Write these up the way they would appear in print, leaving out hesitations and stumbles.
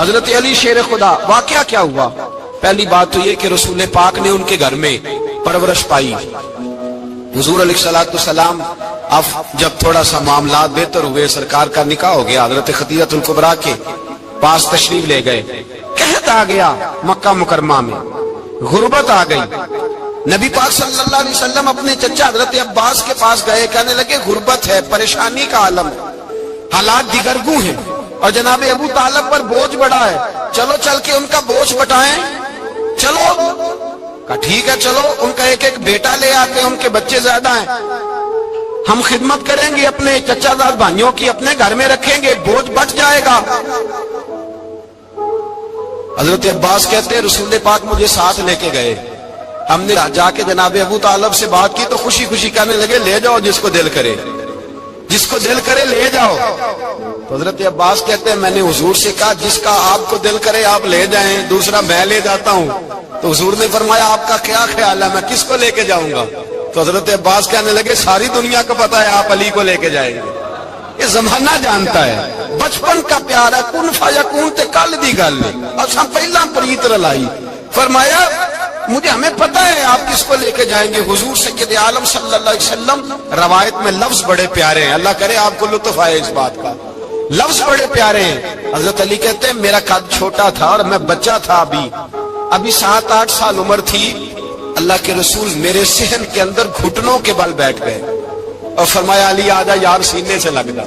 حضرت علی شیر خدا، واقعہ کیا ہوا؟ پہلی بات تو یہ کہ رسول پاک نے ان کے گھر میں پرورش پائی۔ حضور علیہ الصلوۃ والسلام اب جب تھوڑا سا معاملات بہتر ہوئے، سرکار کا نکاح ہو گیا، حضرت خدیجہ الکبریٰ کے پاس تشریف لے گئے۔ قحط آ گیا مکہ مکرمہ میں، غربت آ گئی۔ نبی پاک صلی اللہ علیہ وسلم اپنے چچا حضرت عباس کے پاس گئے، کہنے لگے غربت ہے، پریشانی کا عالم ہے، حالات دیگرگوں ہیں اور جناب ابو طالب پر بوجھ بڑا ہے، چلو چل کے ان کا بوجھ بٹائیں۔ چلو کہا ٹھیک ہے، چلو ان کا ایک ایک بیٹا لے آتے ہیں، ان کے بچے زیادہ ہیں، ہم خدمت کریں گے اپنے چچا زاد بھائیوں کی، اپنے گھر میں رکھیں گے، بوجھ بٹ جائے گا۔ حضرت عباس کہتے ہیں رسول پاک مجھے ساتھ لے کے گئے، ہم نے جا کے جناب ابو طالب سے بات کی تو خوشی خوشی کہنے لگے لے جاؤ جس کو دل کرے، جس کو دل کرے لے جاؤ۔ تو حضرت عباس کہتے ہیں میں نے حضور سے کہا جس کا آپ کو دل کرے آپ لے جائیں، دوسرا میں لے جاتا ہوں۔ تو حضور نے فرمایا آپ کا کیا خیال ہے، میں کس کو لے کے جاؤں گا؟ تو حضرت عباس کہنے لگے ساری دنیا کو پتا ہے آپ علی کو لے کے جائیں گے، یہ زمانہ جانتا ہے، بچپن کا پیار ہے، کن فیکون تے کل دی گل اور سب پہلا پریت رلائی۔ فرمایا مجھے ہمیں پتہ ہے آپ کس کو لے کے جائیں گے، حضور سید عالم صلی اللہ علیہ وسلم۔ روایت میں لفظ بڑے پیارے ہیں، اللہ کرے آپ کو لطف آئے اس بات کا، لفظ بڑے پیارے ہیں۔ حضرت علی کہتے ہیں میرا قد چھوٹا تھا اور میں بچہ تھا، ابھی 7-8 سال عمر تھی، اللہ کے رسول میرے صحن کے اندر گھٹنوں کے بل بیٹھ گئے اور فرمایا علی آجا یار سینے سے لگ جا۔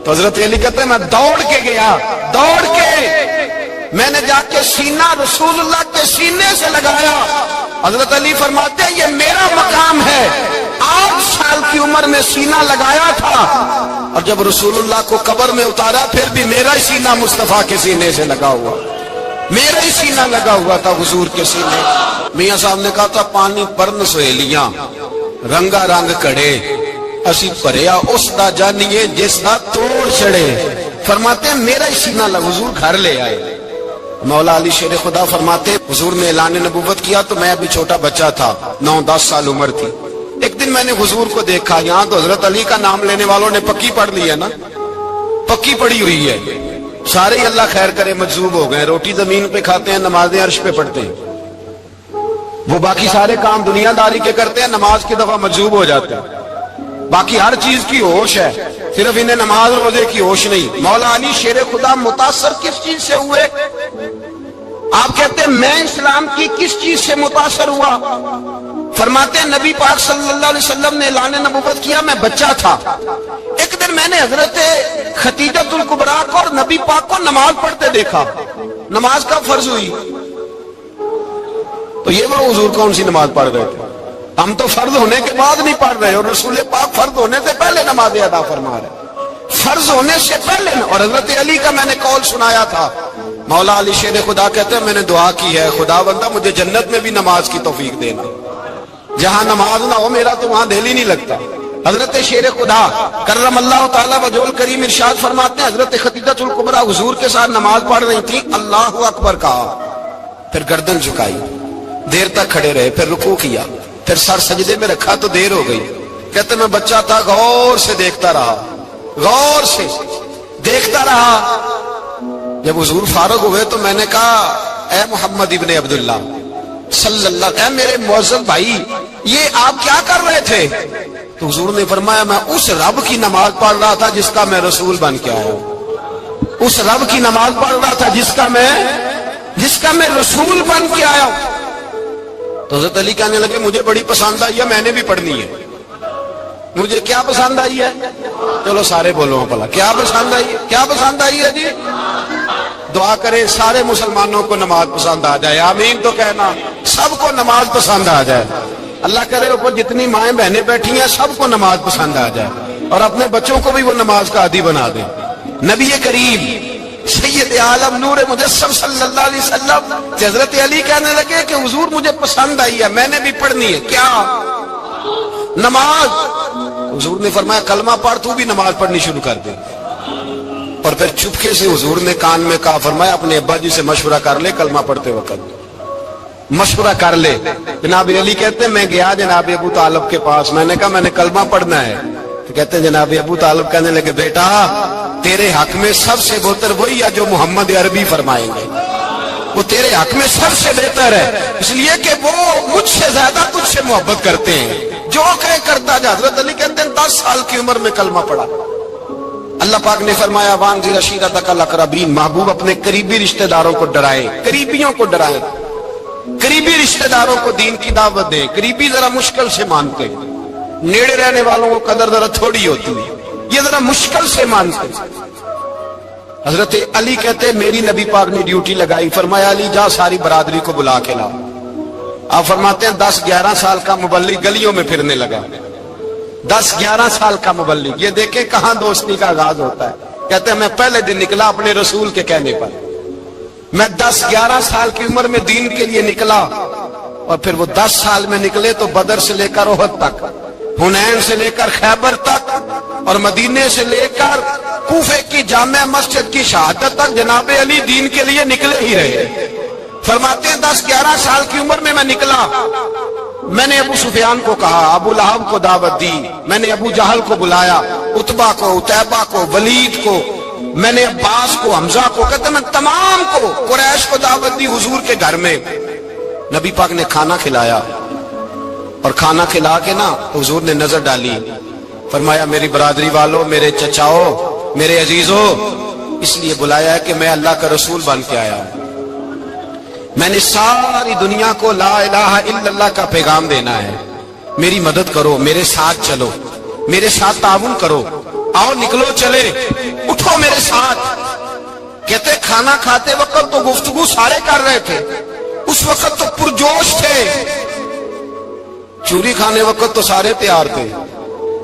تو حضرت علی کہتے ہیں میں دوڑ کے گیا، دوڑ کے میں نے جا کے سینہ رسول اللہ کے سینے سے لگایا۔ حضرت علی فرماتے ہیں یہ میرا مقام ہے، 8 سال کی عمر میں سینہ لگایا تھا اور جب رسول اللہ کو قبر میں اتارا پھر بھی میرا ہی سینہ مصطفیٰ کے سینے سے لگا ہوا، میرا ہی سینہ لگا ہوا تھا حضور کے سینے۔ میاں صاحب نے کہا تھا پانی پرن سہیلیاں رنگا رنگ کڑے، اسی پریا اس دا جانیے جس دا توڑ چڑے۔ فرماتے ہیں میرا ہی سینہ لگا، حضور گھر لے آئے۔ مولا علی شیر خدا فرماتے حضور نے اعلان نبوت کیا تو میں ابھی چھوٹا بچہ تھا، 9-10 سال عمر تھی۔ ایک دن میں نے حضور کو دیکھا، یہاں تو حضرت علی کا نام لینے والوں نے پکی پڑھ لی ہے نا، پکی پڑھی ہوئی ہے، سارے ہی اللہ خیر کرے مجذوب ہو گئے، روٹی زمین پہ کھاتے ہیں، نمازیں عرش پہ پڑھتے ہیں، وہ باقی سارے کام دنیا داری کے کرتے ہیں، نماز کی دفعہ مجذوب ہو جاتے ہیں، باقی ہر چیز کی ہوش ہے، صرف انہیں نماز روزے کی ہوش نہیں۔ مولا علی شیر خدا متاثر کس چیز سے ہوئے؟ آپ کہتے ہیں میں اسلام کی کس چیز سے متاثر ہوا؟ فرماتے ہیں نبی پاک صلی اللہ علیہ وسلم نے اعلان نبوت کیا، میں بچہ تھا، ایک دن میں نے حضرت خدیجہ الکبریٰ کو اور نبی پاک کو نماز پڑھتے دیکھا۔ نماز کب فرض ہوئی؟ تو یہ وہ حضور کون سی نماز پڑھ رہے تھے؟ ہم تو فرض ہونے کے بعد نہیں پڑھ رہے اور رسول پاک فرض ہونے سے پہلے نماز ادا فرما رہے، فرض ہونے سے پہلے۔ اور حضرت علی کا میں نے قول سنایا تھا، مولا علی شیر خدا کہتے ہیں میں نے دعا کی ہے خدا بندہ مجھے جنت میں بھی نماز کی توفیق دینا، جہاں نماز نہ ہو میرا تو وہاں دل ہی نہیں لگتا۔ حضرت شیر خدا کرم اللہ تعالیٰ وجہ الکریم ارشاد فرماتے ہیں حضرت خدیجہ الکبریٰ حضور کے ساتھ نماز پڑھ رہی تھی، اللہ اکبر کہا، پھر گردن جھکائی، دیر تک کھڑے رہے، پھر رکوع کیا، پھر سر سجدے میں رکھا تو دیر ہو گئی۔ کہتے میں بچہ تھا، غور سے دیکھتا رہا، غور سے دیکھتا رہا۔ جب حضور فارغ ہوئے تو میں نے کہا اے محمد ابن عبداللہ صلی اللہ، اے میرے معزز بھائی یہ آپ کیا کر رہے تھے؟ تو حضور نے فرمایا میں اس رب کی نماز پڑھ رہا تھا جس کا میں رسول بن کے آیا ہوں، اس رب کی نماز پڑھ رہا تھا جس کا میں رسول بن کے آیا ہوں۔ تو حضرت علی کہنے لگے مجھے بڑی پسند آئی ہے، میں نے بھی پڑھنی ہے۔ مجھے کیا پسند آئی ہے؟ چلو سارے بولو بھلا کیا پسند آئی ہے؟ کیا پسند آئی ہے جی؟ دعا کریں سارے مسلمانوں کو نماز پسند آ جائے، آمین تو کہنا، سب کو نماز پسند آ جائے۔ اللہ کرے اوپر جتنی مائیں بہنیں بیٹھی ہیں سب کو نماز پسند آ جائے اور اپنے بچوں کو بھی وہ نماز کا عادی بنا دیں۔ نبی کریم سید عالم نور مجسم صلی اللہ علیہ وسلم حضرت علی کہنے لگے کہ حضور مجھے پسند آئی ہے، میں نے بھی پڑھنی ہے۔ کیا؟ نماز۔ حضور نے فرمایا کلمہ پڑھ، تو بھی نماز پڑھنی شروع کر دے۔ اور پھر چپکے سے حضور نے کان میں کہا، فرمایا اپنے ابا جی سے مشورہ کر لے کلمہ پڑھتے وقت، مشورہ کر لے۔ جناب علی کہتے ہیں میں گیا جناب ابو طالب کے پاس، میں نے کہا میں نے کلمہ پڑھنا ہے، تو کہتے ہیں جناب ابو طالب کہنے لگے بیٹا تیرے حق میں سب سے بہتر وہی ہے جو محمد عربی فرمائیں گے، وہ تیرے حق میں سب سے بہتر ہے، اس لیے کہ وہ مجھ سے زیادہ تجھ سے محبت کرتے ہیں، جو کہے کرتا جا۔ حضرت علی کہتے ہیں 10 سال کی عمر میں کلمہ پڑھا۔ اللہ پاک نے فرمایا وانذر عشیرتک الاقربین، محبوب اپنے قریبی رشتہ داروں کو ڈرائے، قریبیوں کو ڈرائے، قریبی رشتہ داروں کو دین کی دعوت دیں۔ قریبی ذرا مشکل سے مانتے، نیڑے رہنے والوں کو قدر ذرا تھوڑی ہوتی ہے، یہ ذرا مشکل سے مانتے۔ حضرت علی کہتے ہیں میری نبی پاک نے ڈیوٹی لگائی، فرمایا علی جا ساری برادری کو بلا کے لا۔ آپ فرماتے ہیں 10-11 سال کا مبلغ گلیوں میں پھرنے لگا، 10-11 سال کا مبلغ، یہ دیکھیں کہاں دوستی کا آغاز ہوتا ہے۔ کہتے ہیں میں پہلے دن نکلا اپنے رسول کے کہنے پر، میں 10-11 سال کی عمر میں دین کے لیے نکلا، اور پھر وہ 10 سال میں نکلے تو بدر سے لے کر احد تک، حنین سے لے کر خیبر تک، اور مدینے سے لے کر کوفے کی جامع مسجد کی شہادت تک جناب علی دین کے لیے نکلے ہی رہے۔ فرماتے ہیں 10-11 سال کی عمر میں نکلا، میں نے ابو سفیان کو کہا، ابو لہب کو دعوت دی، میں نے ابو جہل کو بلایا، عتبہ کو، عتیبہ کو، ولید کو، میں نے عباس کو، حمزہ کو، کہتے میں تمام کو، قریش کو دعوت دی حضور کے گھر میں۔ نبی پاک نے کھانا کھلایا، اور کھانا کھلا کے نا حضور نے نظر ڈالی، فرمایا میری برادری والوں، میرے چچاؤ، میرے عزیزوں، اس لیے بلایا ہے کہ میں اللہ کا رسول بن کے آیا ہوں، میں نے ساری دنیا کو لا الہ الا اللہ کا پیغام دینا ہے، میری مدد کرو، میرے ساتھ چلو، میرے ساتھ تعاون کرو، آؤ نکلو چلے، اٹھو میرے ساتھ۔ کہتے کھانا کھاتے وقت تو گفتگو سارے کر رہے تھے، اس وقت تو پرجوش تھے، چوری کھانے وقت تو سارے تیار تھے،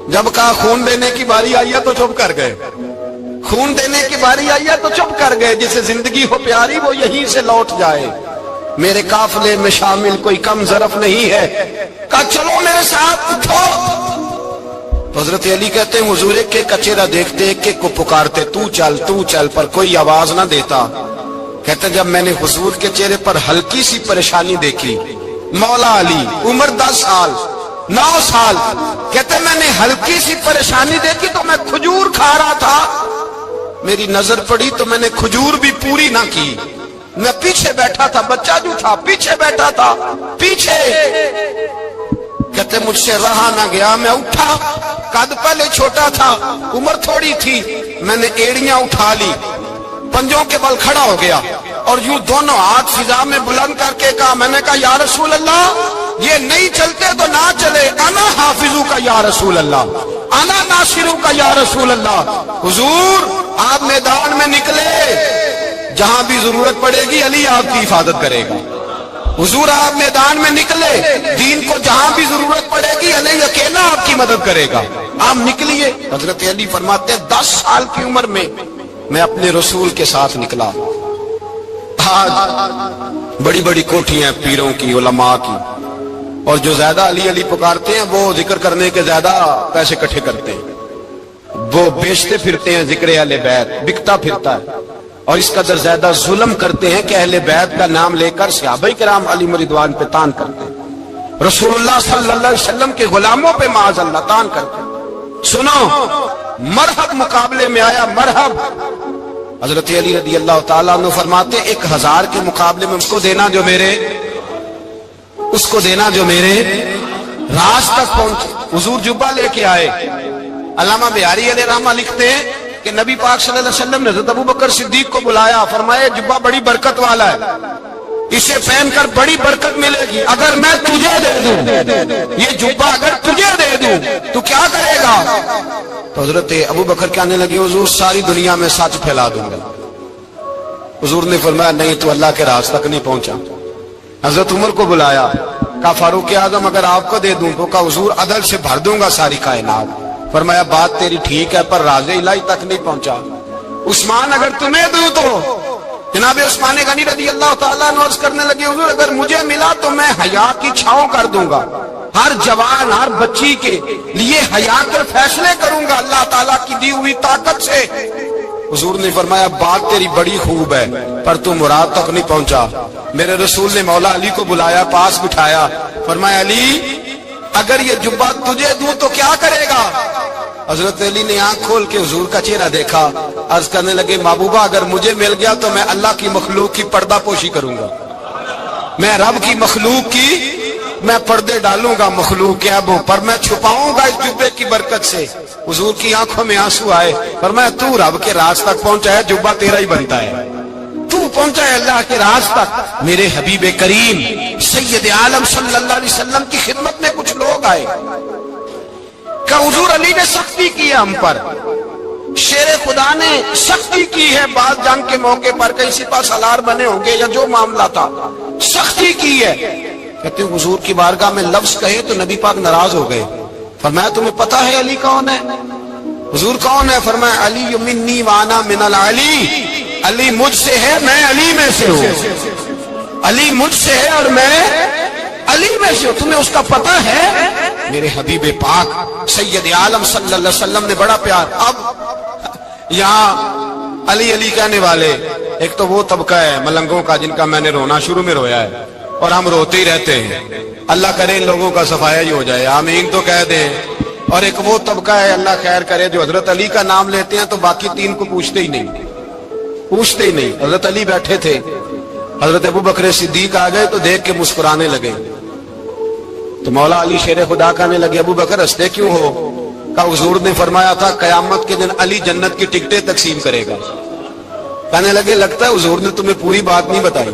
جب کہا خون دینے کی باری آئی ہے تو چپ کر گئے، خون دینے کی باری آئی ہے تو چپ کر گئے، جسے زندگی ہو پیاری وہ یہیں سے لوٹ جائے، میرے قافلے میں شامل کوئی کم ظرف نہیں ہے، کہا چلو میرے ساتھ اٹھو۔ تو حضرت علی کہتے ہیں حضور ایک ایک کا چہرہ دیکھتے، ایک ایک کو پکارتے، تو چل، پر کوئی آواز نہ دیتا۔ کہتے ہیں جب میں نے حضور کے چہرے پر ہلکی سی پریشانی دیکھی، مولا علی عمر 10 سال 9 سال، کہتے ہیں میں نے ہلکی سی پریشانی دیکھی تو میں کھجور کھا رہا تھا، میری نظر پڑی تو میں نے کھجور بھی پوری نہ کی، میں پیچھے بیٹھا تھا، بچہ جو تھا پیچھے بیٹھا تھا، پیچھے۔ کہتے مجھ سے رہا نہ گیا، میں اٹھا، قد پہلے چھوٹا تھا، عمر تھوڑی تھی، میں نے ایڑیاں اٹھا لی، پنجوں کے بل کھڑا ہو گیا، اور یوں دونوں ہاتھ فضا میں بلند کر کے کہا، میں نے کہا یا رسول اللہ یہ نہیں چلتے تو نہ چلے، انا حافظو کا یا رسول اللہ، انا ناصرو کا یا رسول اللہ۔ حضور آپ میدان میں نکلے، جہاں بھی ضرورت پڑے گی علی آپ کی حفاظت کرے گا۔ حضور آپ میدان میں نکلے، دین کو جہاں بھی ضرورت پڑے گی علی اکیلا آپ کی مدد کرے گا، آپ نکلیے۔ حضرت علی فرماتے ہیں 10 سال کی عمر میں میں اپنے رسول کے ساتھ نکلا۔ آج بڑی بڑی کوٹھیاں پیروں کی، علماء کی، اور جو زیادہ علی علی پکارتے ہیں وہ ذکر کرنے کے زیادہ پیسے اکٹھے کرتے ہیں، وہ بیچتے پھرتے ہیں، ذکر اہل بیت بکتا پھرتا ہے، اور اس قدر زیادہ ظلم کرتے ہیں کہ اہل بیت کا نام لے کر صحابہ کرام علی رضوان پہ تان کرتے ہیں، رسول اللہ صلی اللہ علیہ وسلم کے غلاموں پہ معاذ اللہ تان کرتے ہیں۔ سنو مرحب مقابلے میں آیا، مرحب۔ حضرت علی رضی اللہ تعالیٰ عنہ فرماتے 1000 کے مقابلے میں اس کو دینا جو میرے راز تک پہنچے۔ حضور جبہ لے کے آئے۔ علامہ بہاری علیہ رحمہ لکھتے ہیں کہ نبی پاک صلی اللہ علیہ وسلم نے حضرت ابوبکر صدیق کو بلایا، فرمایا جبہ بڑی برکت والا ہے، اسے پہن کر بڑی برکت ملے گی، اگر میں تجھے دے دوں یہ جبہ، اگر تجھے دے دوں تو کیا کرے گا؟ تو حضرت ابوبکر کہنے لگے حضور ساری دنیا میں سچ پھیلا دوں گا۔ حضور نے فرمایا نہیں، تو اللہ کے راز تک نہیں پہنچا۔ حضرت عمر کو بلایا، کہا فاروق اعظم اگر آپ کو دے دوں تو کہا حضور عدل سے بھر دوں گا ساری کائنات۔ فرمایا بات تیری ٹھیک ہے پر راز الہی تک نہیں پہنچا۔ عثمان اگر تمہیں دوں تو جناب عثمان غنی رضی اللہ تعالیٰ عنہ عرض کرنے لگے حضور اگر مجھے ملا تو میں حیا کی چھاؤں کر دوں گا، ہر جوان ہر بچی کے لیے حیا کے فیصلے کروں گا اللہ تعالیٰ کی دی ہوئی طاقت سے۔ حضور نے فرمایا بات تیری بڑی خوب ہے پر تو مراد تک نہیں پہنچا۔ میرے رسول نے مولا علی کو بلایا، پاس بٹھایا، فرمایا علی اگر یہ جبہ تجھے دوں تو کیا کرے گا؟ حضرت علی نے آنکھ کھول کے حضور کا چہرہ دیکھا، عرض کرنے لگے محبوبہ اگر مجھے مل گیا تو میں اللہ کی مخلوق کی پردہ پوشی کروں گا، میں رب کی مخلوق کی میں پردے ڈالوں گا مخلوق کے ابوں پر، میں چھپاؤں گا اس جبے کی برکت سے۔ حضور کی آنکھوں میں آنسو آئے، فرمایا تو رب کے راز تک پہنچا ہے، جبہ تیرا ہی بنتا ہے، تو پہنچا ہے اللہ کے راز تک۔ میرے حبیب کریم سید عالم صلی اللہ علیہ وسلم کی خدمت میں کچھ لوگ آئے کہ حضور علی نے سختی کی ہے ہم پر، شیر خدا نے سختی کی ہے، بعد جنگ کے موقع پر کہیں سپاہ سالار بنے ہوں گے یا جو معاملہ تھا، سختی کی ہے۔ کہتے ہیں حضور کی بارگاہ میں لفظ کہے تو نبی پاک ناراض ہو گئے۔ فرمایا تمہیں پتا ہے علی کون ہے؟ حضور کون ہے؟ فرمایا علی منی وانا من العلی، علی مجھ سے ہے میں علی میں سے ہوں، علی مجھ سے ہے اور میں علی میں سے ہوں، تمہیں اس کا پتہ ہے؟ میرے حبیب پاک سید عالم صلی اللہ علیہ وسلم نے بڑا پیار۔ اب یہاں علی علی کہنے والے ایک تو وہ طبقہ ہے ملنگوں کا جن کا میں نے رونا شروع میں رویا ہے اور ہم روتے ہی رہتے ہیں، اللہ کرے ان لوگوں کا صفایا ہی ہو جائے، آمین تو کہہ دیں۔ اور ایک وہ طبقہ ہے اللہ خیر کرے جو حضرت علی کا نام لیتے ہیں تو باقی تین کو پوچھتے ہی نہیں، پوچھتے ہی نہیں۔ حضرت علی بیٹھے تھے، حضرت ابو بکر صدیق آ گئے تو دیکھ کے مسکرانے لگے، تو مولا علی شیر خدا کہنے لگے ابو بکر ہنستے کیوں ہو؟ کہ حضور نے فرمایا تھا قیامت کے دن علی جنت کی ٹکٹیں تقسیم کرے گا۔ کہنے لگے لگتا ہے حضور نے تمہیں پوری بات نہیں بتائی۔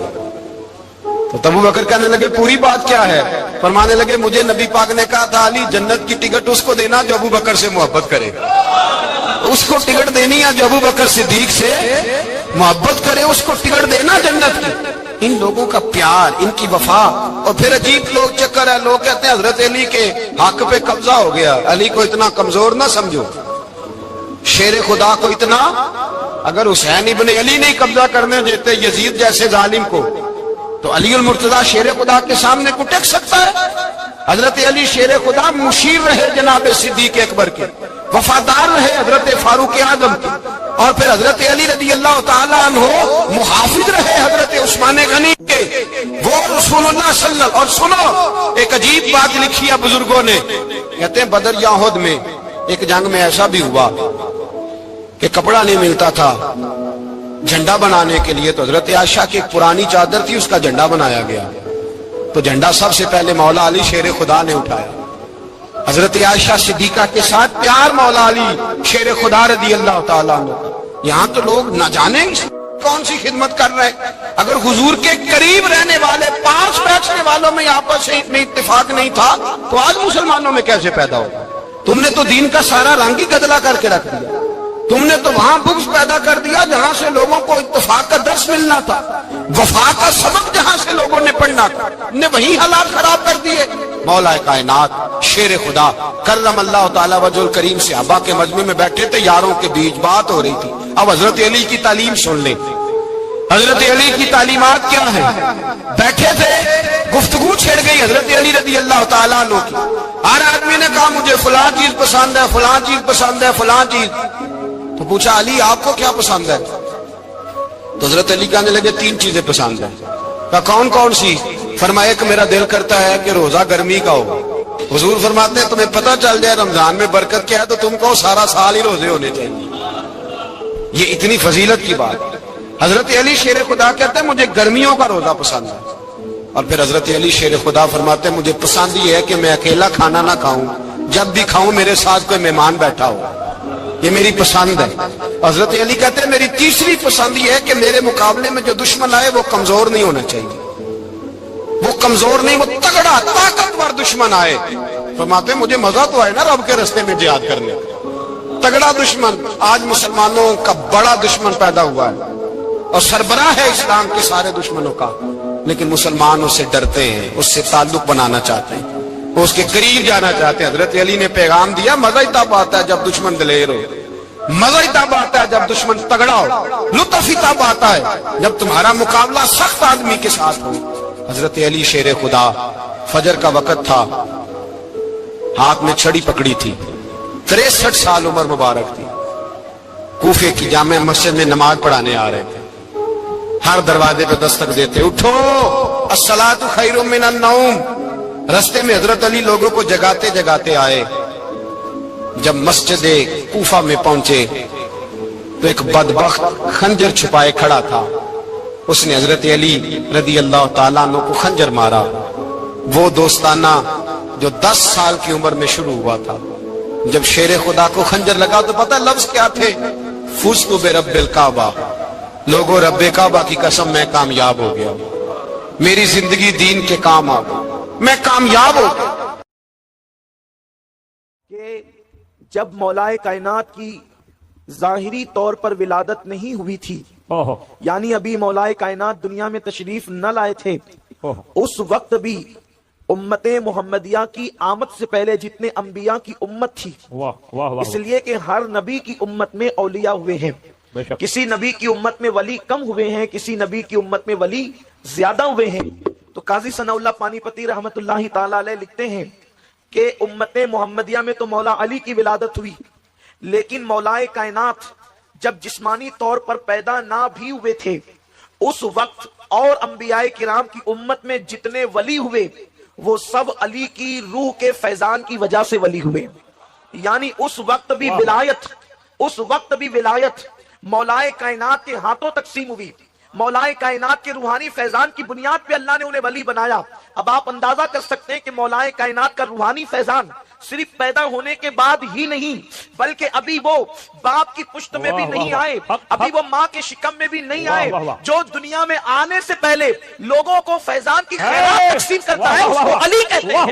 تو ابو بکر کہنے لگے پوری بات کیا ہے؟ فرمانے لگے مجھے نبی پاک نے کہا تھا علی جنت کی ٹکٹ اس کو دینا جو ابو بکر سے محبت کرے، اس کو ٹکٹ دینی ہے جو ابو بکر صدیق سے محبت کرے، اس کو ٹکٹ دینا جنت کی۔ ان لوگوں کا پیار، ان کی وفا۔ اور پھر عجیب لوگ چکر ہے، لوگ کہتے ہیں حضرت علی کے حق پہ قبضہ ہو گیا، علی کو اتنا کمزور نہ سمجھو، شیر خدا کو اتنا، اگر حسین ابن علی نہیں قبضہ کرنے دیتے یزید جیسے ظالم کو تو علی المرتضی شیر خدا کے سامنے کو ٹک سکتا ہے؟ حضرت علی شیر خدا مشیر رہے جناب صدیق اکبر کے، وفادار رہے حضرت فاروق اعظم کے، اور پھر حضرت علی رضی اللہ تعالیٰ عنہ محافظ رہے حضرت عثمان غنی کے، وہ رسول اللہ صلی اللہ علیہ وسلم۔ اور سنو ایک عجیب بات لکھی ہے بزرگوں نے، کہتے ہیں بدر یا احد میں ایک جنگ میں ایسا بھی ہوا کہ کپڑا نہیں ملتا تھا جھنڈا بنانے کے لیے، تو حضرت عائشہ کی ایک پرانی چادر تھی، اس کا جھنڈا بنایا گیا، تو جھنڈا سب سے پہلے مولا علی شیر خدا نے اٹھایا۔ حضرت عائشہ صدیقہ کے ساتھ پیار مولا علی شیر خدا رضی اللہ تعالیٰ عنہ۔ یہاں تو لوگ نہ جانے کون سی خدمت کر رہے ہیں۔ اگر حضور کے قریب رہنے والے پاس بیٹھنے والوں میں آپس میں اتفاق نہیں تھا تو آج مسلمانوں میں کیسے پیدا ہو؟ تم نے تو دین کا سارا رنگ ہی گدلا کر کے رکھ دیا، تم نے تو وہاں بغض پیدا کر دیا جہاں سے لوگوں کو اتفاق کا درس ملنا تھا، وفا کا سبق جہاں سے لوگوں نے پڑھنا تھا، نے وہی حالات خراب کر دیے۔ مولا کائنات شیر خدا کرم اللہ تعالی وجہ الکریم صحابہ کے مجمع میں بیٹھے تھے، یاروں کے بیچ بات ہو رہی تھی۔ اب حضرت علی کی تعلیم سن لیں، حضرت علی کی تعلیمات کیا ہیں؟ بیٹھے تھے، گفتگو چھڑ گئی حضرت علی رضی اللہ تعالیٰ عنہ کی۔ ہر آدمی نے کہا مجھے فلاں چیز پسند ہے، فلاں چیز پسند ہے، فلاں چیز۔ تو پوچھا علی آپ کو کیا پسند ہے؟ تو حضرت علی کہنے لگے تین چیزیں پسند ہیں۔ کہا کون کون سی؟ فرمایا کہ میرا دل کرتا ہے کہ روزہ گرمی کا ہو۔ حضور فرماتے ہیں تمہیں پتہ چل جائے رمضان میں برکت کیا ہے تو تم کو سارا سال ہی روزے ہونے چاہیے، یہ اتنی فضیلت کی بات۔ حضرت علی شیر خدا کہتے ہیں مجھے گرمیوں کا روزہ پسند ہے، اور پھر حضرت علی شیر خدا فرماتے ہیں مجھے پسند یہ ہے کہ میں اکیلا کھانا نہ کھاؤں، جب بھی کھاؤں میرے ساتھ کوئی مہمان بیٹھا ہو، یہ میری پسند ہے۔ حضرت علی کہتے ہیں میری تیسری پسند یہ ہے کہ میرے مقابلے میں جو دشمن آئے وہ کمزور نہیں ہونا چاہیے، وہ کمزور نہیں، وہ تگڑا طاقتور دشمن آئے۔ فرماتے ہیں مجھے مزہ تو آئے نا رب کے راستے میں جہاد کرنے، تگڑا دشمن۔ آج مسلمانوں کا بڑا دشمن پیدا ہوا ہے اور سربراہ ہے اسلام کے سارے دشمنوں کا، لیکن مسلمان اس سے ڈرتے ہیں، اس سے تعلق بنانا چاہتے ہیں، وہ اس کے قریب جانا چاہتے ہیں۔ حضرت علی نے پیغام دیا مزہ ہی تب آتا ہے جب دشمن دلیر ہو، مزہ ہی تب آتا ہے جب دشمن تگڑا ہو، لطف ہی تب آتا ہے جب تمہارا مقابلہ سخت آدمی کے ساتھ ہو۔ حضرت علی شیر خدا، فجر کا وقت تھا، ہاتھ میں چھڑی پکڑی تھی، 63 سال عمر مبارک تھی، کوفے کی جامع مسجد میں نماز پڑھانے آ رہے تھے، ہر دروازے پہ دستک دیتے اٹھو الصلاۃ خیر من النوم۔ رستے میں حضرت علی لوگوں کو جگاتے جگاتے آئے، جب مسجد کوفہ میں پہنچے تو ایک بدبخت خنجر چھپائے کھڑا تھا، اس نے حضرت علی رضی اللہ تعالیٰ عنہ کو خنجر مارا۔ وہ دوستانہ جو 10 سال کی عمر میں شروع ہوا تھا، جب شیر خدا کو خنجر لگا تو پتہ لفظ کیا تھے؟ فزت برب الکعبہ، لوگوں رب کعبہ کی قسم میں کامیاب ہو گیا، میری زندگی دین کے کام آ گئی، میں کامیاب ہو گیا۔ کہ جب مولائے کائنات کی ظاہری طور پر ولادت نہیں ہوئی تھی، یعنی ابھی مولائے کائنات دنیا میں تشریف نہ لائے تھے، اس وقت بھی امت محمدیہ کی آمد سے پہلے جتنے انبیاء کی امت تھی، اس لیے کہ ہر نبی کی امت میں اولیاء ہوئے ہیں، کسی نبی کی امت میں ولی کم ہوئے ہیں، کسی نبی کی امت میں ولی زیادہ ہوئے ہیں۔ تو قاضی ثناء اللہ پانی پتی رحمت اللہ تعالی علیہ لکھتے ہیں کہ امت محمدیہ میں تو مولا علی کی ولادت ہوئی، لیکن مولائے کائنات جب جسمانی طور پر پیدا نہ بھی ہوئے تھے، اس وقت اور انبیاء کرام کی امت میں جتنے ولی ہوئے وہ سب علی کی روح کے فیضان کی وجہ سے ولی ہوئے، یعنی اس وقت بھی ولایت مولائے کائنات کے ہاتھوں تقسیم ہوئی، مولائے کائنات کے روحانی فیضان کی بنیاد پہ اللہ نے انہیں ولی بنایا۔ اب آپ اندازہ کر سکتے ہیں کہ مولائے کائنات کا روحانی فیضان صرف پیدا ہونے کے بعد ہی نہیں، بلکہ ابھی وہ باپ کی پشت میں بھی نہیں آئے، ابھی وہ ماں کے شکم میں بھی نہیں آئے، جو دنیا میں آنے سے پہلے لوگوں کو فیضان کی خیرات تقسیم کرتا ہے اس کو علی کہتے ہیں۔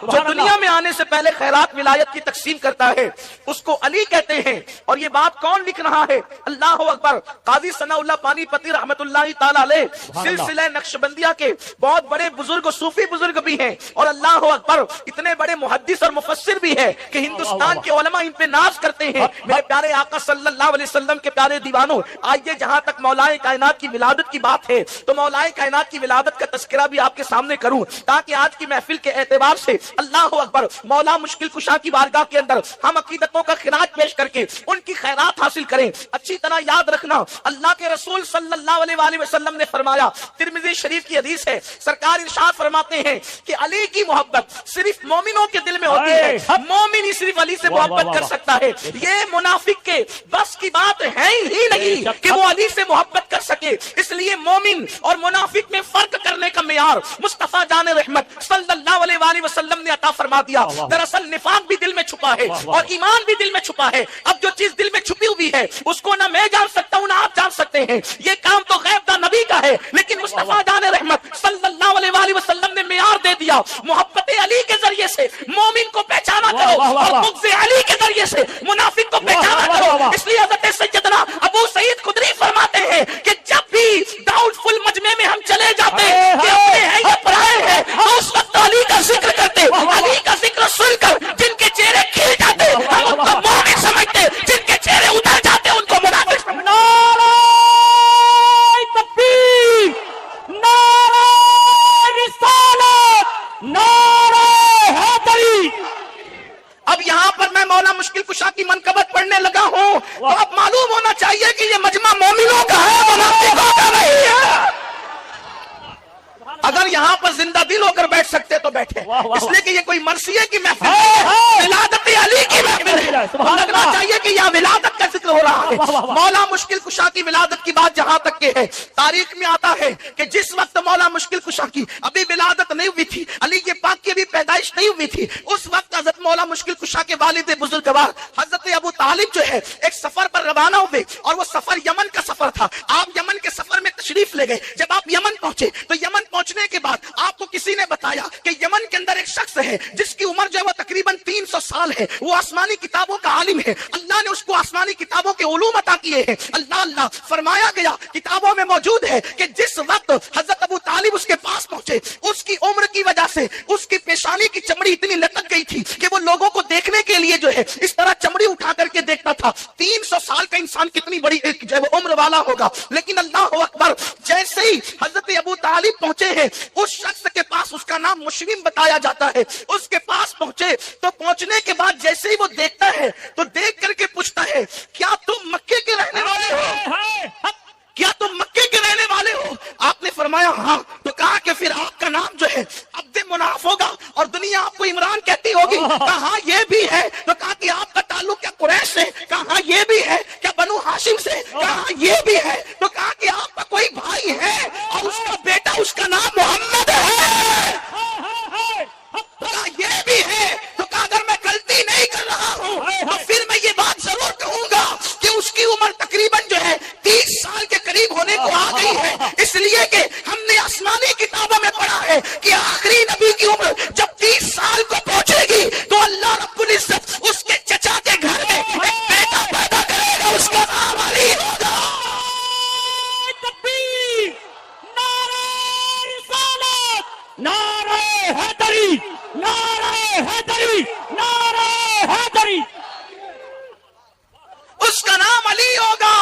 جو دنیا میں آنے سے پہلے خیرات ولایت کی تقسیم کرتا ہے اس کو علی کہتے ہیں۔ اور یہ بات کون لکھ رہا ہے؟ اللہ اکبر، قاضی ثناء اللہ پانی پتی رحمت اللہ تعالی علیہ سلسلہ نقشبندیہ کے بہت بڑے بزرگ صوفی بزرگ بھی ہیں، اور اللہ اکبر اتنے بڑے محدث اور مفسر بھی ہے کہ ہندوستان کے علماء ان پہ ناز کرتے ہیں۔ میرے پیارے آقا صلی اللہ علیہ وسلم کے پیارے دیوانوں، آئیے جہاں تک مولائے کائنات کی ولادت کی بات ہے تو مولائے کائنات کی ولادت کا تذکرہ بھی آپ کے سامنے کروں، تاکہ آج کی محفل کے اعتبار سے اللہ اکبر مولا مشکل کشا کی بارگاہ کے اندر ہم عقیدتوں کا خراج پیش کر کے ان کی خیرات حاصل کریں۔ اچھی طرح یاد رکھنا، اللہ کے رسول صلی اللہ علیہ وسلم نے فرمایا، ترمذی شریف کی حدیث ہے، سرکار ارشاد فرماتے ہیں کہ علی کی محبت صرف مومنوں کے دل میں ہوتی ہے، مومن ہی صرف علی سے محبت کر سکتا ہے، یہ منافق کے بس کی بات ہے ہی نہیں کہ وہ علی سے محبت کر سکے۔ اس لیے مومن اور منافق میں فرق کرنے کا معیار مصطفیٰ جان رحمت صلی اللہ علیہ وسلم نے عطا فرما دیا۔ دراصل نفاق بھی دل میں چھپا ہے اور ایمان بھی دل میں چھپا ہے۔ اب جو چیز دل میں چھپی ہوئی ہے اس کو نہ میں جان سکتا ہوں نہ آپ جان سکتے ہیں، یہ کام تو غیب دا نبی کا ہے، لیکن مصطفیٰ جان رحمت صلی اللہ علیہ وسلم نے معیار دے دیا، محبت علی کے ذریعے سے مومن کو پہچانا کرو اور بغض علی کے ذریعے سے منافق کو پہچانا کرو۔ اس لیے حضرت سیدنا ابو سعید خدری فرماتے ہیں کہ جب بھی ڈاؤٹ فل مجمع میں ہم چلے جاتے کہ اپنے ہیں یا پرائے ہیں تو اس وقت علی کا ذکر کرتے، علی کا ذکر سن کر جن کے چہرے کھل جاتے ہم ان کو مومن سمجھتے، جن کے چہرے اتر جاتے ان کو منافق سمجھتے۔ نعرہ تکبیر، نعرہ رسالت، نعرہ حیدری۔ اب یہاں پر میں مولا مشکل کشا کی منقبت پڑھنے لگا ہوں تو اب معلوم ہونا چاہیے کہ یہ مجمع مومنوں کا ہے، منافقوں کا نہیں ہے۔ اگر یہاں پر زندہ دل ہو کر بیٹھ سکتے تو بیٹھے، اس لیے کہ یہ کوئی مرثیے کی محفل ہے، ولادت علی کی محفل ہے، لگنا چاہیے کہ یہاں ولادت کا ذکر ہو رہا ہے۔ مولا مشکل کشا کی ولادت کی بات جہاں تک کہ ہے، تاریخ میں آتا ہے کہ جس وقت مولا مشکل کشا کی ابھی ولادت نہیں ہوئی تھی، علی کے پاک کی ابھی پیدائش نہیں ہوئی تھی، اس وقت حضرت مولا مشکل کشا کے والد بزرگوار حضرت ابو طالب جو ہے ایک سفر پر روانہ ہوئے، اور وہ سفر یمن کا سفر تھا۔ آپ یمن کے سفر میں تشریف لے گئے۔ جب آپ یمن پہنچے تو یمن پہنچنے کے بعد آپ کو کسی نے بتایا کہ یمن کے اندر ایک شخص ہے جس کی عمر جو ہے وہ تقریباً 300 سال ہے، وہ آسمانی کتابوں کا عالم ہے، اللہ نے اس کو آسمانی کتابوں کے علوم عطا کیے ہیں۔ اللہ فرمایا گیا کتابوں میں موجود ہے کہ جس وقت حضرت ابو طالب اس کے پاس پہنچے، اس کی عمر کی وجہ سے اس کی پیشانی کی چمڑی اتنی لٹک گئی تھی کہ وہ لوگوں کو دیکھنے کے لیے جو ہے اس طرح چمڑی اٹھا کر کے دیکھتا تھا۔ 300 سال کا انسان کتنی بڑی جو ہے وہ عمر والا ہوگا، لیکن اللہ اکبر جیسے ہی حضرت ابو طالب پہنچے ہیں اس شخص کے پاس، اس کا نام مشرم بتایا جاتا ہے، اس کے پاس پہنچے تو پہنچنے کے بعد جیسے ہی وہ دیکھتا ہے تو دیکھ کر کے پوچھتا ہے کیا تم مکے کے رہنے والے ہو؟ کیا تم مکے کے رہنے والے ہو؟ آپ نے فرمایا ہاں۔ تو کہا کہ پھر آپ کا نام جو ہے عبد مناف ہوگا اور دنیا آپ کو عمران کہتی ہوگی۔ کہا یہ بھی ہے۔ تو کہا کہ آپ کا تعلق کیا قریش سے؟ کہا یہ بھی ہے۔ کیا کو آ گئی ہے، اس لیے کہ ہم نے آسمانی کتابوں میں پڑھا ہے کہ آخری نبی کی عمر جب 30 سال کو پہنچے گی تو اللہ رب العزت اس کے چچا کے گھر میں ایک بیٹا پیدا کرے گا، اس کا نام علی ہوگا۔ تکبیر، نعرہ رسالت، نعرہ حیدری، نعرہ حیدری، نعرہ حیدری۔ اس کا نام علی ہوگا،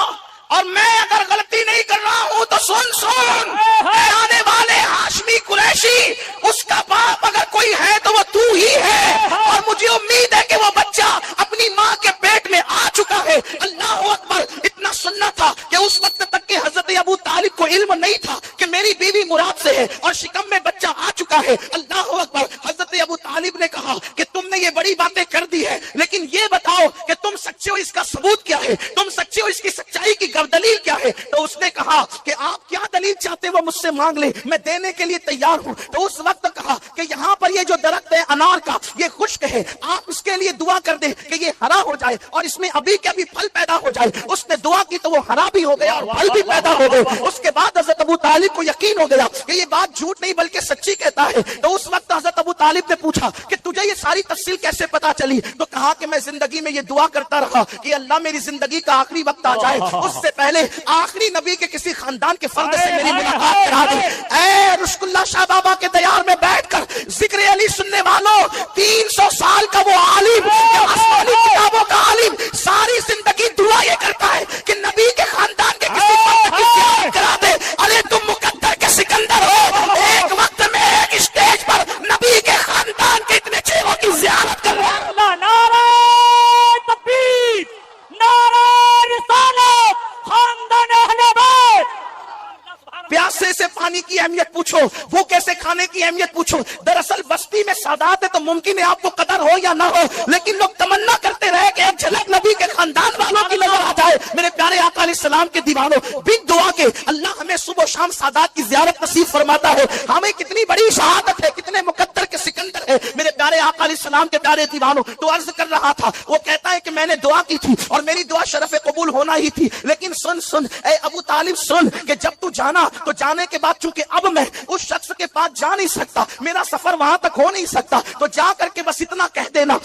اور میں اگر غلطی نہیں کر رہا ہوں تو سن آنے والے ہاشمی قریشی، اس کا باپ اگر کوئی ہے تو وہ تو ہی ہے، اور مجھے امید ہے کہ وہ بچہ اپنی ماں کے پیٹ میں آ چکا ہے۔ اللہ اکبر، اتنا سننا تھا کہ اس وقت تک کہ حضرت ابو طالب کو علم نہیں تھا کہ میری بیوی مراد سے ہے اور شکم میں بچہ آ چکا ہے۔ اللہ اکبر، حضرت ابو طالب نے کہا کہ تم نے یہ بڑی باتیں کر دی ہے، لیکن یہ بتاؤ کہ تم سچے ہو، اس کا ثبوت کیا ہے؟ تم سچے ہو، اس کی سچائی کی دلیل کیا ہے؟ تو اس نے کہا کہ آپ کیا دلیل چاہتے وہ مجھ سے مانگ لیں، میں دینے کے لیے تیار ہوں۔ تو اس وقت کہا کہ یہاں پر یہ جو درخت ہے انار کا، یہ خشک ہے، آپ اس کے لیے دعا کر دیں کہ یہ ہرا ہو جائے اور اس میں ابھی کے ابھی پھل پیدا ہو جائے۔ اس نے دعا کی تو وہ ہرا بھی ہو گیا اور پھل بھی پیدا ہو گئے۔ اس کے بعد حضرت ابو طالب کو یقین ہو گیا کہ یہ بات جھوٹ نہیں بلکہ سچی کہتا ہے۔ تو اس وقت حضرت ابو طالب نے پوچھا کہ تجھے یہ ساری تفصیل کیسے پتا چلی؟ تو کہا کہ میں زندگی میں یہ دعا کرتا رہا کہ اللہ میری زندگی کا آخری وقت آ جائے، اس سے پہلے آخری نبی کے کسی خاندان کے فرد سے میری ملاقات کرا دے۔ اے رشک اللہ شاہ بابا کے دیار میں بیٹھ کر ذکر علی سننے والوں، 300 سال کا وہ عالم، آسمانی کتابوں کا عالم، ساری زندگی دعا یہ کرتا ہے کہ نبی کے خاندان کے کسی فرد کی زیارت کرا دے۔ ارے تم مقدر کے سکندر ہو، ایک وقت میں ایک اسٹیج پر نبی کے خاندان کے اتنے چہروں کی زیارت کر رہا ہے۔ نعرہ تکبیر، نعرہ رسالت، خاندان اہل بیت۔ پیاسے سے پانی کی اہمیت پوچھو، بھوکے سے کھانے کی اہمیت پوچھو۔ دراصل بستی میں سادات ہے تو ممکن ہے آپ کو قدر ہو یا نہ ہو، لیکن لوگ تمنا کرتے رہے کہ ایک جھلک نبی کے خاندان والوں کی نظر آ جائے۔ میرے پیارے آقا علیہ السلام کے دیوانوں، بن دعا کے اللہ ہمیں صبح و شام سادات کی زیارت نصیب فرماتا ہے۔ ہمیں کتنی بڑی شہادت ہے، کتنے مقدر کے سکندر ہے میرے پیارے آقا علیہ السلام کے پیارے دیوانوں۔ تو عرض کر رہا تھا، وہ کہتا ہے کہ میں نے دعا کی تھی اور میری دعا شرف قبول ہونا ہی تھی، لیکن سن اے ابو طالب سن کہ جب تو جانا تو جانے کے بعد چونکہ اب میں اس شخص کے پاس جا نہیں سکتا، میرا سفر وہاں تک ہو نہیں سکتا، تو جا کر کے بس اتنا کہہ دینا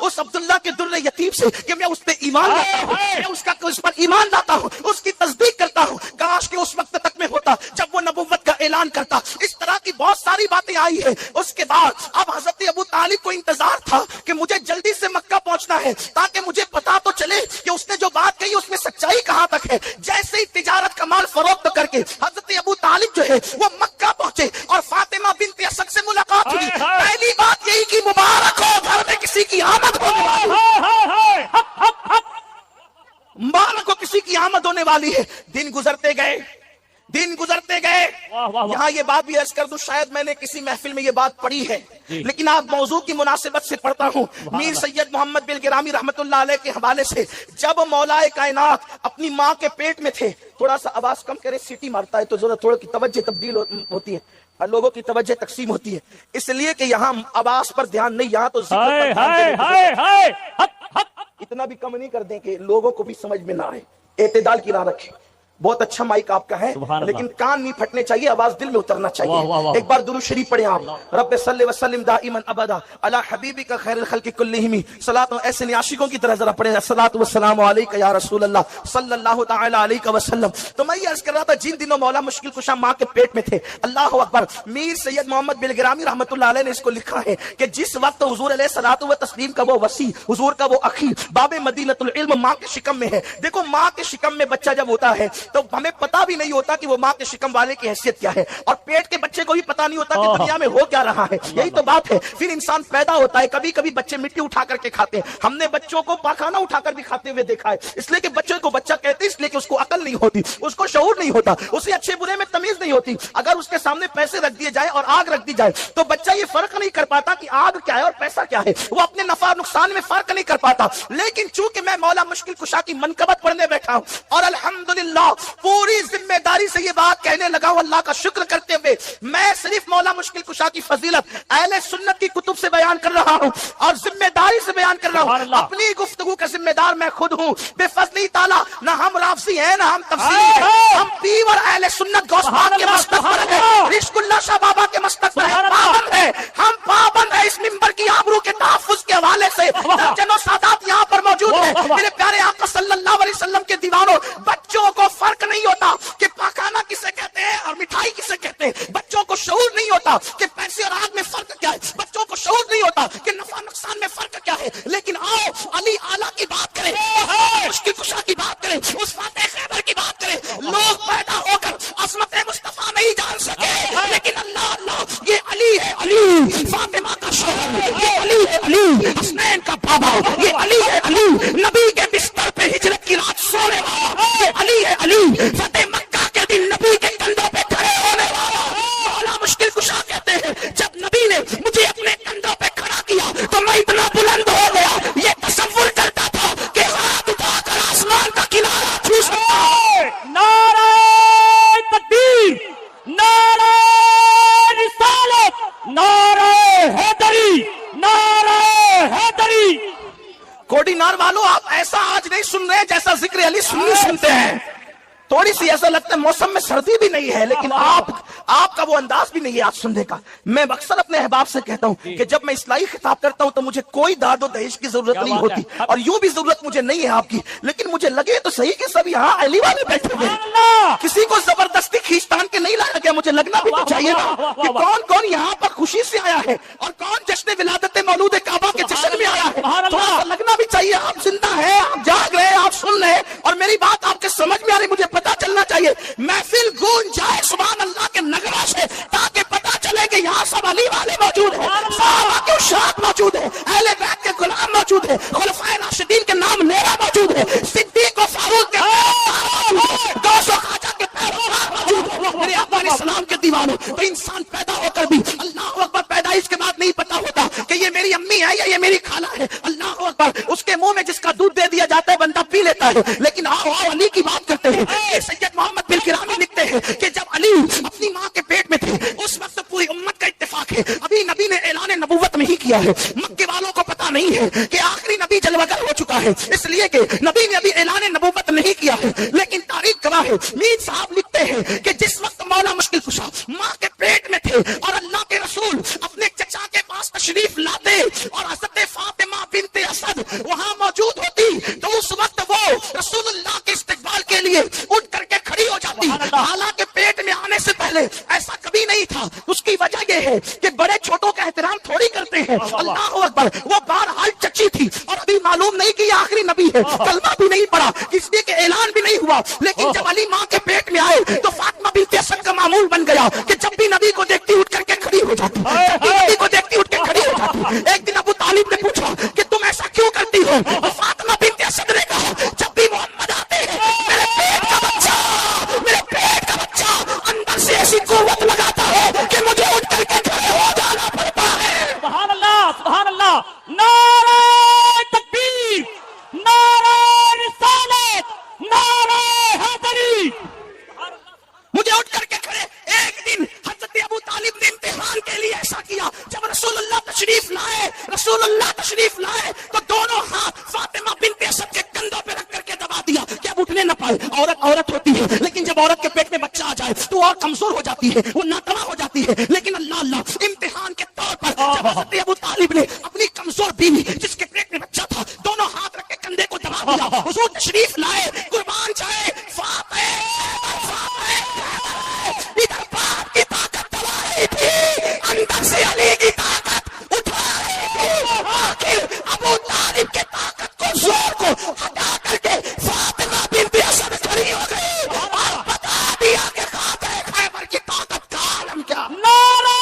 اس عبداللہ کے در یتیم سے کہ میں اس پہ ایمان لاتا ہوں، میں اس پر ایمان لاتا ہوں، اس کی تصدیق کرتا ہوں۔ کاش کہ اس وقت تک میں ہوتا جب وہ نبوت کا اعلان کرتا۔ اس طرح کی بہت ساری باتیں آئی ہیں۔ اس کے بعد اب حضرت ابو طالب کو انتظار تھا کہ مجھے جلدی سے مکہ پہنچنا ہے تاکہ مجھے پتا تو چلے کہ اس نے جو بات کہی اس میں سچائی کہاں تک ہے۔ جیسے ہی تجارت کا مال فروخت کر کے حضرت ابو طالب جو ہے وہ مکہ پہنچے اور فاطمہ بنت اسد سے ملاقات ہوئی۔ پہلی بات یہی کہ مبارک ہو، گھر میں کسی کی آمد ہونے والی ہے، مبارک ہو کسی کی آمد ہونے والی ہے۔ دن گزرتے گئے۔ یہاں یہ بات بھی عرض کر دوں، شاید میں نے کسی محفل میں یہ بات پڑھی ہے، لیکن آپ موضوع کی مناسبت سے پڑھتا ہوں۔ میر سید محمد بلگرامی رحمت اللہ علیہ کے حوالے سے، جب مولا کائنات اپنی ماں کے پیٹ میں تھے، تھوڑا سا آواز کم کرے، سیٹی مارتا ہے تو ذرا تھوڑا کی توجہ تبدیل ہوتی ہے، لوگوں کی توجہ تقسیم ہوتی ہے، اس لیے کہ یہاں آواز پر دھیان نہیں، یہاں تو ذکر پر اتنا بھی کم نہیں کر دیں کہ لوگوں کو بھی سمجھ میں نہ آئے۔ اعتدال کی راہ رکھیں۔ بہت اچھا مائک آپ کا ہے لیکن کان نہیں پھٹنے چاہیے، آواز دل میں اترنا چاہیے۔ ایک بار درود شریف پڑھیں آپ، رب صلی وسلم دائما ابدا علی حبیبک خیر الخلق کلہم، صلاۃ ایسے عاشقوں کی طرح ذرا پڑھیں، الصلاۃ والسلام علیک یا رسول اللہ صلی اللہ تعالی علیہ وسلم۔ تو میں یہ عرض کر رہا تھا، جن دنوں مولا مشکل کشا ماں کے پیٹ میں تھے، اللہ اکبر، میر سید محمد بلگرامی رحمت اللہ علیہ نے اس کو لکھا ہے کہ جس وقت حضور علیہ الصلوۃ و تسلیم کا وہ وسیع، حضور کا وہ اخی، باب مدینۃ العلم ماں کے شکم میں ہے۔ دیکھو ماں کے شکم میں بچہ جب ہوتا ہے تو ہمیں پتہ بھی نہیں ہوتا کہ وہ ماں کے شکم والے کی حیثیت کیا ہے، اور پیٹ کے بچے کو بھی پتہ نہیں ہوتا کہ دنیا میں ہو کیا رہا ہے۔ یہی تو بات ہے، پھر انسان پیدا ہوتا ہے، کبھی کبھی بچے مٹی اٹھا کر کے کھاتے ہیں، ہم نے بچوں کو پاخانہ اٹھا کر بھی کھاتے ہوئے دیکھا ہے، اس لیے کہ بچوں کو بچہ کہتے ہیں، اس لیے کہ اس کو عقل نہیں ہوتی، اس کو شعور نہیں ہوتا، اسے اچھے برے میں تمیز نہیں ہوتی۔ اگر اس کے سامنے پیسے رکھ دیے جائے اور آگ رکھ دی جائے تو بچہ یہ فرق نہیں کر پاتا کہ آگ کیا ہے اور پیسہ کیا ہے، وہ اپنے نفع نقصان میں فرق نہیں کر پاتا۔ لیکن چونکہ میں مولا مشکل کشا کی منقبت پڑھنے بیٹھا ہوں اور الحمدللہ پوری ذمہ داری سے یہ بات کہنے لگا ہوں، اللہ کا شکر کرتے ہوئے میں صرف مولا مشکل کشا کی فضیلت اہل سنت کی کتب سے بیان کر رہا ہوں اور ذمہ داری سے بیان کر رہا ہوں. اپنی گفتگو کا ذمہ دار میں خود ہوں. بے فضلی تعالیٰ نہ ہم رافضی ہیں نہ ہم تفسیری ہیں, ہم پیور اہل سنت غوث پاک کے مستق پر ہیں, رشک اللہ شاہ بابا کے مستق پر ہیں, پابند ہیں. ہم پابند ہیں اس منبر کی آبرو کے تحفظ کے حوالے سے. درجنوں سادات یہاں پر موجود ہیں. میرے پیارے آقا صلی اللہ علیہ وسلم کے دیوانوں, بچوں کو فرق نہیں ہوتا کہ پاکانہ کسے کہتے ہیں اور مٹھائی کسے کہتے ہیں. بچوں کو شعور نہیں ہوتا کہ پیسے اور آگ میں فرق کیا ہے. بچوں کو شعور نہیں ہوتا کہ نفع نقصان میں فرق کیا ہے. لیکن آؤ علی اعلیٰ کی بات کریں, مشکل کشا کی بات کریں, اس فاتح خیبر کی بات کریں. لوگ پیدا ہو کر عظمت مصطفیٰ نہیں جان سکے, لیکن اللہ اللہ یہ علی ہے, علی فاطمہ کا شوہر, یہ علی ہے, علی حسنین کا بابا, یہ علی ہے, علی نبی کے بستر پہ ہجرت کی رات سونے والا, یہ علی ہے, علی فتح مکہ کے دن نبی کے کندھوں پہ کھڑے ہونے والا. مولا مشکل کشا کہتے ہیں جب نبی نے مجھے اپنے کندھوں پہ کھڑا کیا تو میں اتنا بلند ہو گیا, یہ تصور کرتا تھا کہ ہاتھ اٹھا کر آسمان کا کنارہ چھو سکتا ہوں. نعرہ تکبیر, نعرہ رسالت, نعرہ حیدری, نعرہ حیدری. کوڈینار والوں, آپ ایسا آج نہیں سن رہے جیسا ذکر علی سنی سنتے ہیں. تھوڑی سی ایسا لگتا ہے موسم میں سردی بھی نہیں ہے, لیکن آپ کا وہ انداز بھی نہیں ہے آج سننے کا. میں اکثر اپنے احباب سے کہتا ہوں کہ جب میں اصلاحی خطاب کرتا ہوں تو مجھے کوئی داد و دہیش کی ضرورت نہیں ہوتی, اور یوں بھی ضرورت مجھے نہیں ہے آپ کی, لیکن مجھے لگے تو صحیح کہ سب یہاں علی والے بیٹھے ہوئے ہیں. کسی کو زبردستی کھینچتان کے نہیں لایا گیا. مجھے لگنا بھی تو چاہیے نا کہ کون کون یہاں پر خوشی سے آیا ہے اور کون جشن ولادت مولود کعبہ کے جشن میں آیا ہے. تھوڑا سا لگنا بھی چاہیے. آپ زندہ ہیں, آپ جاگ رہے ہیں, آپ سن رہے ہیں, اور میری بات آپ کے سمجھ میں آ رہی, مجھے پتا چلنا چاہیے. محفل گونج جائے سبحان اللہ کے نغمہ سے, تاکہ پتا چلے کہ یہاں سب علی والے موجود ہیں, صحابہ کے اشاعت موجود ہیں, اہل بیت کے غلام موجود ہیں, خلفائے راشدین کے نام لیرا موجود ہے, صدیق و فاروق کے غوث و خواجہ کے پیروکار موجود ہیں. میرے آقا علیہ السلام کے دیوانوں, تو انسان پیدا ہو کر بھی اللہ اکبر پیدائش کے بعد نہیں پتا ہوتا کہ یہ میری امی ہے یا یہ میری خالہ ہے. اللہ اکبر, اس کے منہ میں جس کا دودھ دے دیا جاتا ہے بندہ پی لیتا ہے. لیکن آؤ علی کی بات کرتے ہیں. سید محمد بن کرامی لکھتے ہیں کہ جب علی اپنی ماں کے پیٹ میں تھے اس وقت پوری امت کا اتفاق ہے ابھی نبی نے اعلان نبوت نہیں کیا ہے. مکے والوں کو پتا نہیں ہے کہ آخری نبی جلوگر ہو چکا ہے, اس لیے کہ نبی نے ابھی اعلان نبوت نہیں کیا ہے. لیکن تاریخ گواہ ہے, میر صاحب لکھتے ہیں کہ جس وقت مولا مشکل کشا ماں کے پیٹ میں تھے اور اللہ کے رسول اپنے چچا کے پاس تشریف لاتے اور حضرت فاطمہ بنت اسد وہاں موجود ہوتی تو اس وقت وہ رسول اللہ کے استقبال کے لیے اٹھ کر کے کھڑی ہو جاتی. حالانکہ پیٹ میں آنے سے پہلے ایسا کبھی نہیں تھا. اس کی وجہ یہ ہے کہ بڑے چھوٹوں کا احترام تھوڑی کرتے ہیں. اللہ اکبر, وہ بہرحال چچی تھی اور ابھی معلوم نہیں کہ یہ آخری نبی ہے, کلمہ بھی نہیں پڑا, اس لیے کہ اعلان بھی نہیں ہوا. لیکن جب علی ماں کے پیٹ میں آئے تو فاطمہ بنت اسد کا معمول بن گیا کہ جب بھی نبی کو دیکھتی اٹھ کر کے کھڑی ہو جاتی, جب بھی نبی کو دیکھتی اٹھ کے کھڑی ہو جاتی. ایک دن ابو طالب نے پوچھا کہ تم ایسا کیوں کرتی ہو, تو فاطمہ بنت اسد نے کہا جب بھی محمد آتے ہیں میرے پیٹ کا بچہ اندر سے ایسی قوت لگاتا ہے کہ مجھے اٹھ کر کے کھڑے ہو جانا پڑتا ہے. سبحان اللہ, سبحان اللہ. نعرہ تکبیر, نعرہ رسالت, نعرہ حیدری. مجھے اٹھ کر کے کھڑے. ایک دن حضرت ابو طالب نے امتحان کے لیے ایسا کیا, جب رسول اللہ تشریف لائے تو دونوں ہاتھ فاطمہ بنت اسد کے کندھوں پہ رکھ کر کے دبا دیا کہ اب اٹھنے نہ پائے. عورت ہوتی ہے, لیکن جب عورت کے پیٹ میں بچہ آ جائے تو اور کمزور ہو جاتی ہے, وہ ناتواں ہو جاتی ہے. لیکن اللہ امتحان کے طور پر جب حضرت ابو طالب نے اپنی کمزور بیوی جس کے پیٹ میں بچہ تھا دونوں ہاتھ رکھ کے کندھے کو دبا دیا, حضور تشریف لائے, قربان جائے ادھر باپ کی طاقت دبا رہی تھی, اندر سے علی کی طاقت اٹھا رہی تھی. آخر ابو طالب کے طاقت کو زور کو ہٹا کر کے فاطمہ بنت اسد کھڑی ہو گئی اور بتا دیا کہ خاتون خیبر کی طاقت کا عالم کیا. نعرہ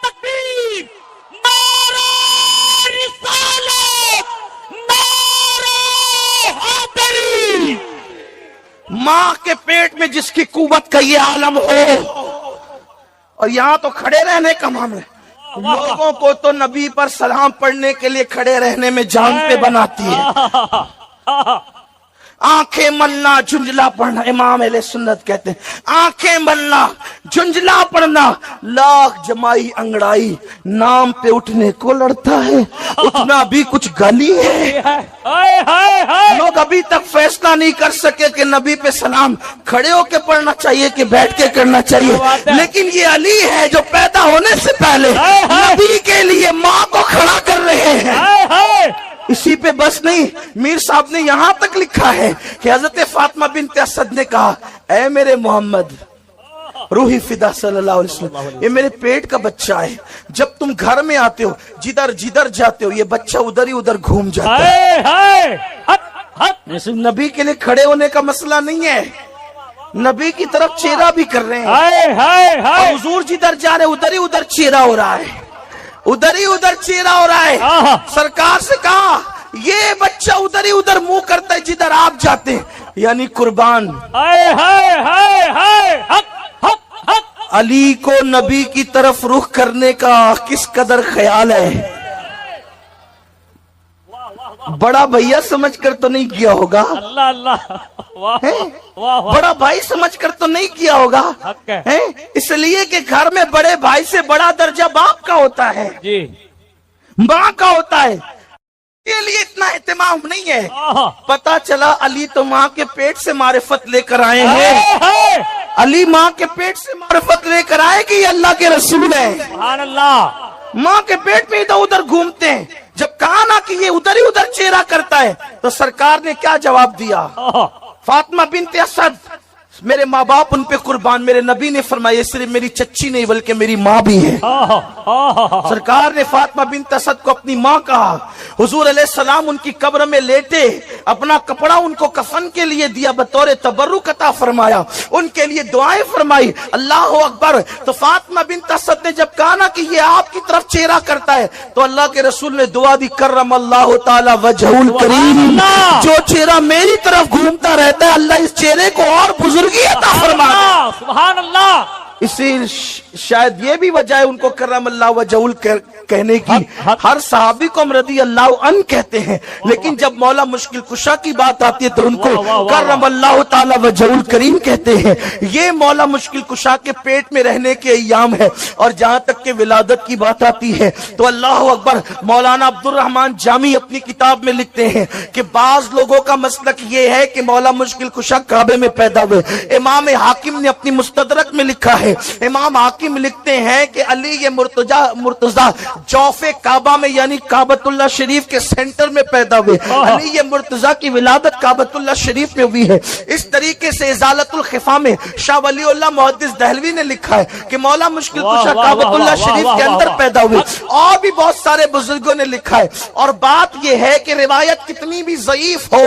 تکبیر, نعرہ رسالت, نعرہ حیدری. ماں کے پیٹ میں جس کی قوت کا یہ عالم ہو, اور یہاں تو کھڑے رہنے کا معاملہ, لوگوں کو تو نبی پر سلام پڑھنے کے لیے کھڑے رہنے میں جان پہ بناتی ہے. آنکھیں ملنا جھنجلا پڑھنا، امام اہل سنت کہتے ہیں آنکھیں ملنا جھنجلا پڑھنا لاکھ جمائی انگڑائی نام پہ اٹھنے کو لڑتا ہے، اٹھنا بھی کچھ گالی ہے۔ ہائے ہائے ہائے لوگ ابھی تک فیصلہ نہیں کر سکے کہ نبی پہ سلام کھڑے ہو کے پڑھنا چاہیے کہ بیٹھ کے کرنا چاہیے، لیکن یہ علی ہے جو پیدا ہونے سے پہلے نبی کے لیے ماں کو کھڑا کر رہے ہیں۔ ہائے ہائے اسی پہ بس نہیں، میر صاحب نے یہاں تک لکھا ہے کہ حضرت فاطمہ بنت اسد نے کہا اے میرے محمد روحی فدا صلی اللہ علیہ وسلم، یہ میرے پیٹ کا بچہ ہے، جب تم گھر میں آتے ہو جدھر جدھر جاتے ہو یہ بچہ ادھر ہی ادھر گھوم جاتا ہے۔ ہائے ہائے حق حق صرف نبی کے لیے کھڑے ہونے کا مسئلہ نہیں ہے، نبی کی طرف چہرہ بھی کر رہے ہیں، ہائے ہائے اور ہائے حضور جدھر جا رہے ادھر ہی ادھر چہرہ ہو رہا ہے، ادھر ہی ادھر چہرہ ہو رہا ہے۔ آہا۔ سرکار سے کہا یہ بچہ ادھر ہی ادھر منہ کرتا ہے جدھر آپ جاتے ہیں، یعنی قربان ہائے ہائے ہائے ہائے حق حق حق علی کو نبی کی طرف رخ کرنے کا کس قدر خیال ہے۔ بڑا بھیا سمجھ کر تو نہیں کیا ہوگا، اللہ اللہ واہ ہیں؟ واہ واہ بڑا بھائی سمجھ کر تو نہیں کیا ہوگا، حق ہے۔ ہیں؟ اس لیے کہ گھر میں بڑے بھائی سے بڑا درجہ باپ کا ہوتا ہے، جی ماں کا ہوتا ہے، کے لیے اتنا اہتمام نہیں ہے۔ آہا۔ پتا چلا علی تو ماں کے پیٹ سے معرفت لے کر آئے ہیں، ہائے ہائے علی ماں کے پیٹ سے معرفت لے کر آئے کہ یہ اللہ کے رسول ہیں، سبحان اللہ ماں کے پیٹ میں ادھر ادھر گھومتے ہیں۔ جب کہا نا کہ یہ ادھر ہی ادھر چہرہ کرتا ہے تو سرکار نے کیا جواب دیا؟ آہا۔ فاطمہ بنت اسد میرے ماں باپ ان پہ قربان، میرے نبی نے فرمایا صرف میری چچی نہیں بلکہ میری ماں بھی ہے۔ آہا آہا سرکار نے فاطمہ بنت اسد کو اپنی ماں کہا، حضور علیہ السلام ان کی قبر میں لیٹے، اپنا کپڑا ان کو کفن کے لیے دیا، بطور تبرک عطا فرمایا، ان کے لیے دعائیں فرمائی، اللہ اکبر۔ تو فاطمہ بنت اسد نے جب کہا نا کہ یہ آپ کی طرف چہرہ کرتا ہے تو اللہ کے رسول نے دعا دی، کرم اللہ تعالی وجہ الکریم، اللہ۔ جو چہرہ میری طرف گھومتا رہتا ہے اللہ اس چہرے کو اور بزرگی عطا فرما دے۔ سبحان اللہ اسی شاید یہ بھی وجہ ہے ان کو کرم اللہ وجہul کہنے کی۔ ہر صحابی کو ہم رضی اللہ عنہ کہتے ہیں، لیکن جب مولا مشکل کشا کی بات آتی ہے تو ان کو کرم اللہ تعالی وجہul کریم کہتے ہیں۔ یہ مولا مشکل کشا کے پیٹ میں رہنے کے ایام ہے، اور جہاں تک کہ ولادت کی بات آتی ہے تو اللہ اکبر، مولانا عبد الرحمن جامی اپنی کتاب میں لکھتے ہیں کہ بعض لوگوں کا مسلک یہ ہے کہ مولا مشکل کشا کعبے میں پیدا ہوئے۔ امام حاکم نے اپنی مستدرک میں لکھا ہے، امام حاکم لکھتے ہیں کہ علی یہ مرتضی جوف کعبہ میں یعنی کعبۃ اللہ شریف کے سینٹر میں پیدا ہوئے، علی یہ مرتضی کی ولادت کعبۃ اللہ شریف میں ہوئی ہے۔ اس طریقے سے ازالت الخفا میں شاہ ولی اللہ محدث دہلوی نے لکھا ہے کہ مولا مشکل کشا کعبۃ اللہ شریف کے اندر پیدا ہوئے، اور بھی بہت سارے بزرگوں نے لکھا ہے۔ اور بات یہ ہے کہ روایت کتنی بھی ضعیف ہو،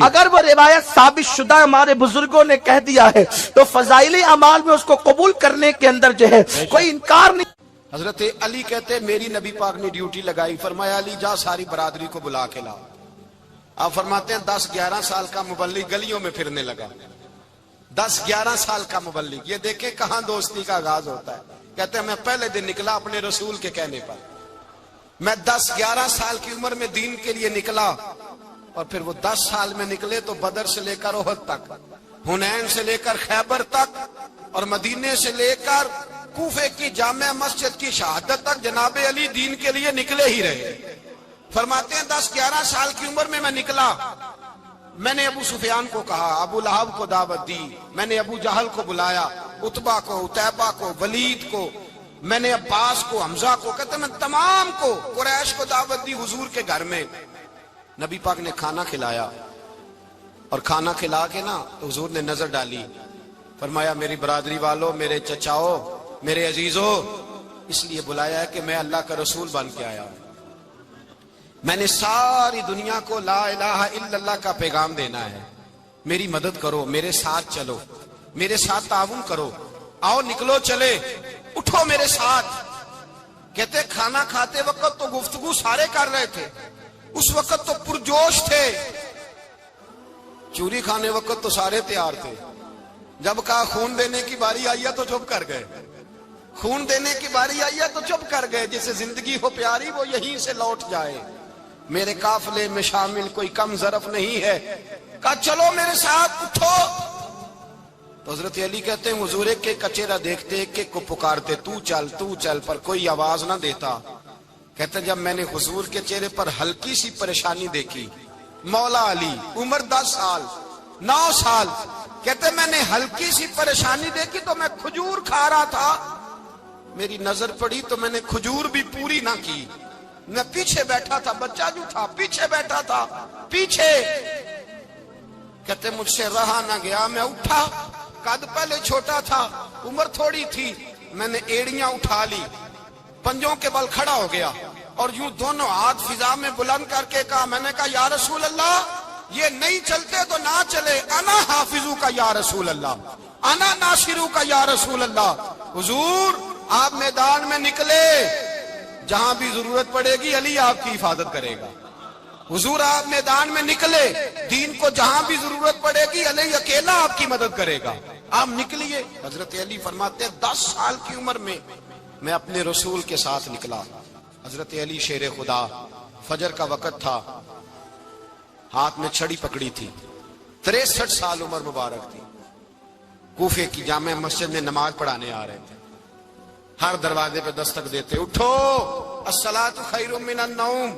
اگر وہ روایت ثابت شدہ ہمارے بزرگوں نے کہہ دیا ہے تو فضائل اعمال میں اس کو قبول کرنے کے اندر جو ہے کوئی انکار نہیں۔ حضرت علی کہتے میری نبی پاک نے ڈیوٹی لگائی، فرمایا علی جا ساری برادری کو بلا کے لا۔ آپ فرماتے ہیں 10-11 سال کا مبلغ گلیوں میں پھرنے لگا، 10-11 سال کا مبلغ، یہ دیکھیں کہاں دوستی کا آغاز ہوتا ہے۔ کہتے ہیں میں پہلے دن نکلا اپنے رسول کے کہنے پر، میں 10-11 سال کی عمر میں دین کے لیے نکلا، اور پھر وہ 10 سال میں نکلے تو بدر سے لے کر احد تک، حنین سے لے کر خیبر تک، اور مدینے سے لے کر کوفے کی جامع مسجد کی شہادت تک جناب علی دین کے لیے نکلے ہی رہے۔ فرماتے ہیں 10-11 سال کی عمر میں میں نکلا، میں نے ابو سفیان کو کہا، ابو لہب کو دعوت دی، میں نے ابو جہل کو بلایا، عتبہ کو، عتیبہ کو، ولید کو، میں نے عباس کو، حمزہ کو، کہتے میں تمام کو، قریش کو دعوت دی حضور کے گھر میں۔ نبی پاک نے کھانا کھلایا، اور کھانا کھلا کے نا تو حضور نے نظر ڈالی، فرمایا میری برادری والوں، میرے چچاؤ، میرے عزیزوں، اس لیے بلایا ہے کہ میں اللہ کا رسول بن کے آیا ہوں، میں نے ساری دنیا کو لا الہ الا اللہ کا پیغام دینا ہے، میری مدد کرو، میرے ساتھ چلو، میرے ساتھ تعاون کرو، آؤ نکلو چلے، اٹھو میرے ساتھ۔ کہتے کھانا کھاتے وقت تو گفتگو سارے کر رہے تھے، اس وقت تو پرجوش تھے، چوری کھانے وقت تو سارے تیار تھے، جب کہا خون دینے کی باری آئی ہے تو چپ کر گئے، خون دینے کی باری آئی ہے تو چپ کر گئے، جسے زندگی ہو پیاری وہ یہیں سے لوٹ جائے، میرے قافلے میں شامل کوئی کم ظرف نہیں ہے. کہا چلو میرے ساتھ اٹھو. تو حضرت علی کہتے ہیں حضور ایک ایک کا چہرہ دیکھتے ایک ایک کو پکارتے تو چل پر کوئی آواز نہ دیتا. کہتے ہیں جب میں نے حضور کے چہرے پر ہلکی سی پریشانی دیکھی, مولا علی عمر 10 سال 9 سال, کہتے ہیں میں نے ہلکی سی پریشانی دیکھی تو میں کھجور کھا رہا تھا, میری نظر پڑی تو میں نے کھجور بھی پوری نہ کی. میں پیچھے بیٹھا تھا, بچہ جو تھا پیچھے بیٹھا تھا پیچھے. کہتے مجھ سے رہا نہ گیا, میں اٹھا. قد پہلے چھوٹا تھا, عمر تھوڑی تھی, میں نے ایڑیاں اٹھا لی, پنجوں کے بل کھڑا ہو گیا اور یوں دونوں ہاتھ فضا میں بلند کر کے کہا, میں نے کہا یا رسول اللہ یہ نہیں چلتے تو نہ چلے, انا حافظو کا یا رسول اللہ, انا ناصرو کا یا رسول اللہ. حضور آپ میدان میں نکلے, جہاں بھی ضرورت پڑے گی علی آپ کی حفاظت کرے گا. حضور آپ میدان میں نکلے, دین کو جہاں بھی ضرورت پڑے گی علی اکیلا آپ کی مدد کرے گا. آپ نکلیے. حضرت علی فرماتے 10 سال کی عمر میں اپنے رسول کے ساتھ نکلا. حضرت علی شیر خدا, فجر کا وقت تھا, ہاتھ میں چھڑی پکڑی تھی, 63 سال عمر مبارک تھی. کوفے کی جامع مسجد میں نماز پڑھانے آ رہے تھے. ہر دروازے پہ دستک دیتے, اٹھو الصلاۃ خیر من النوم.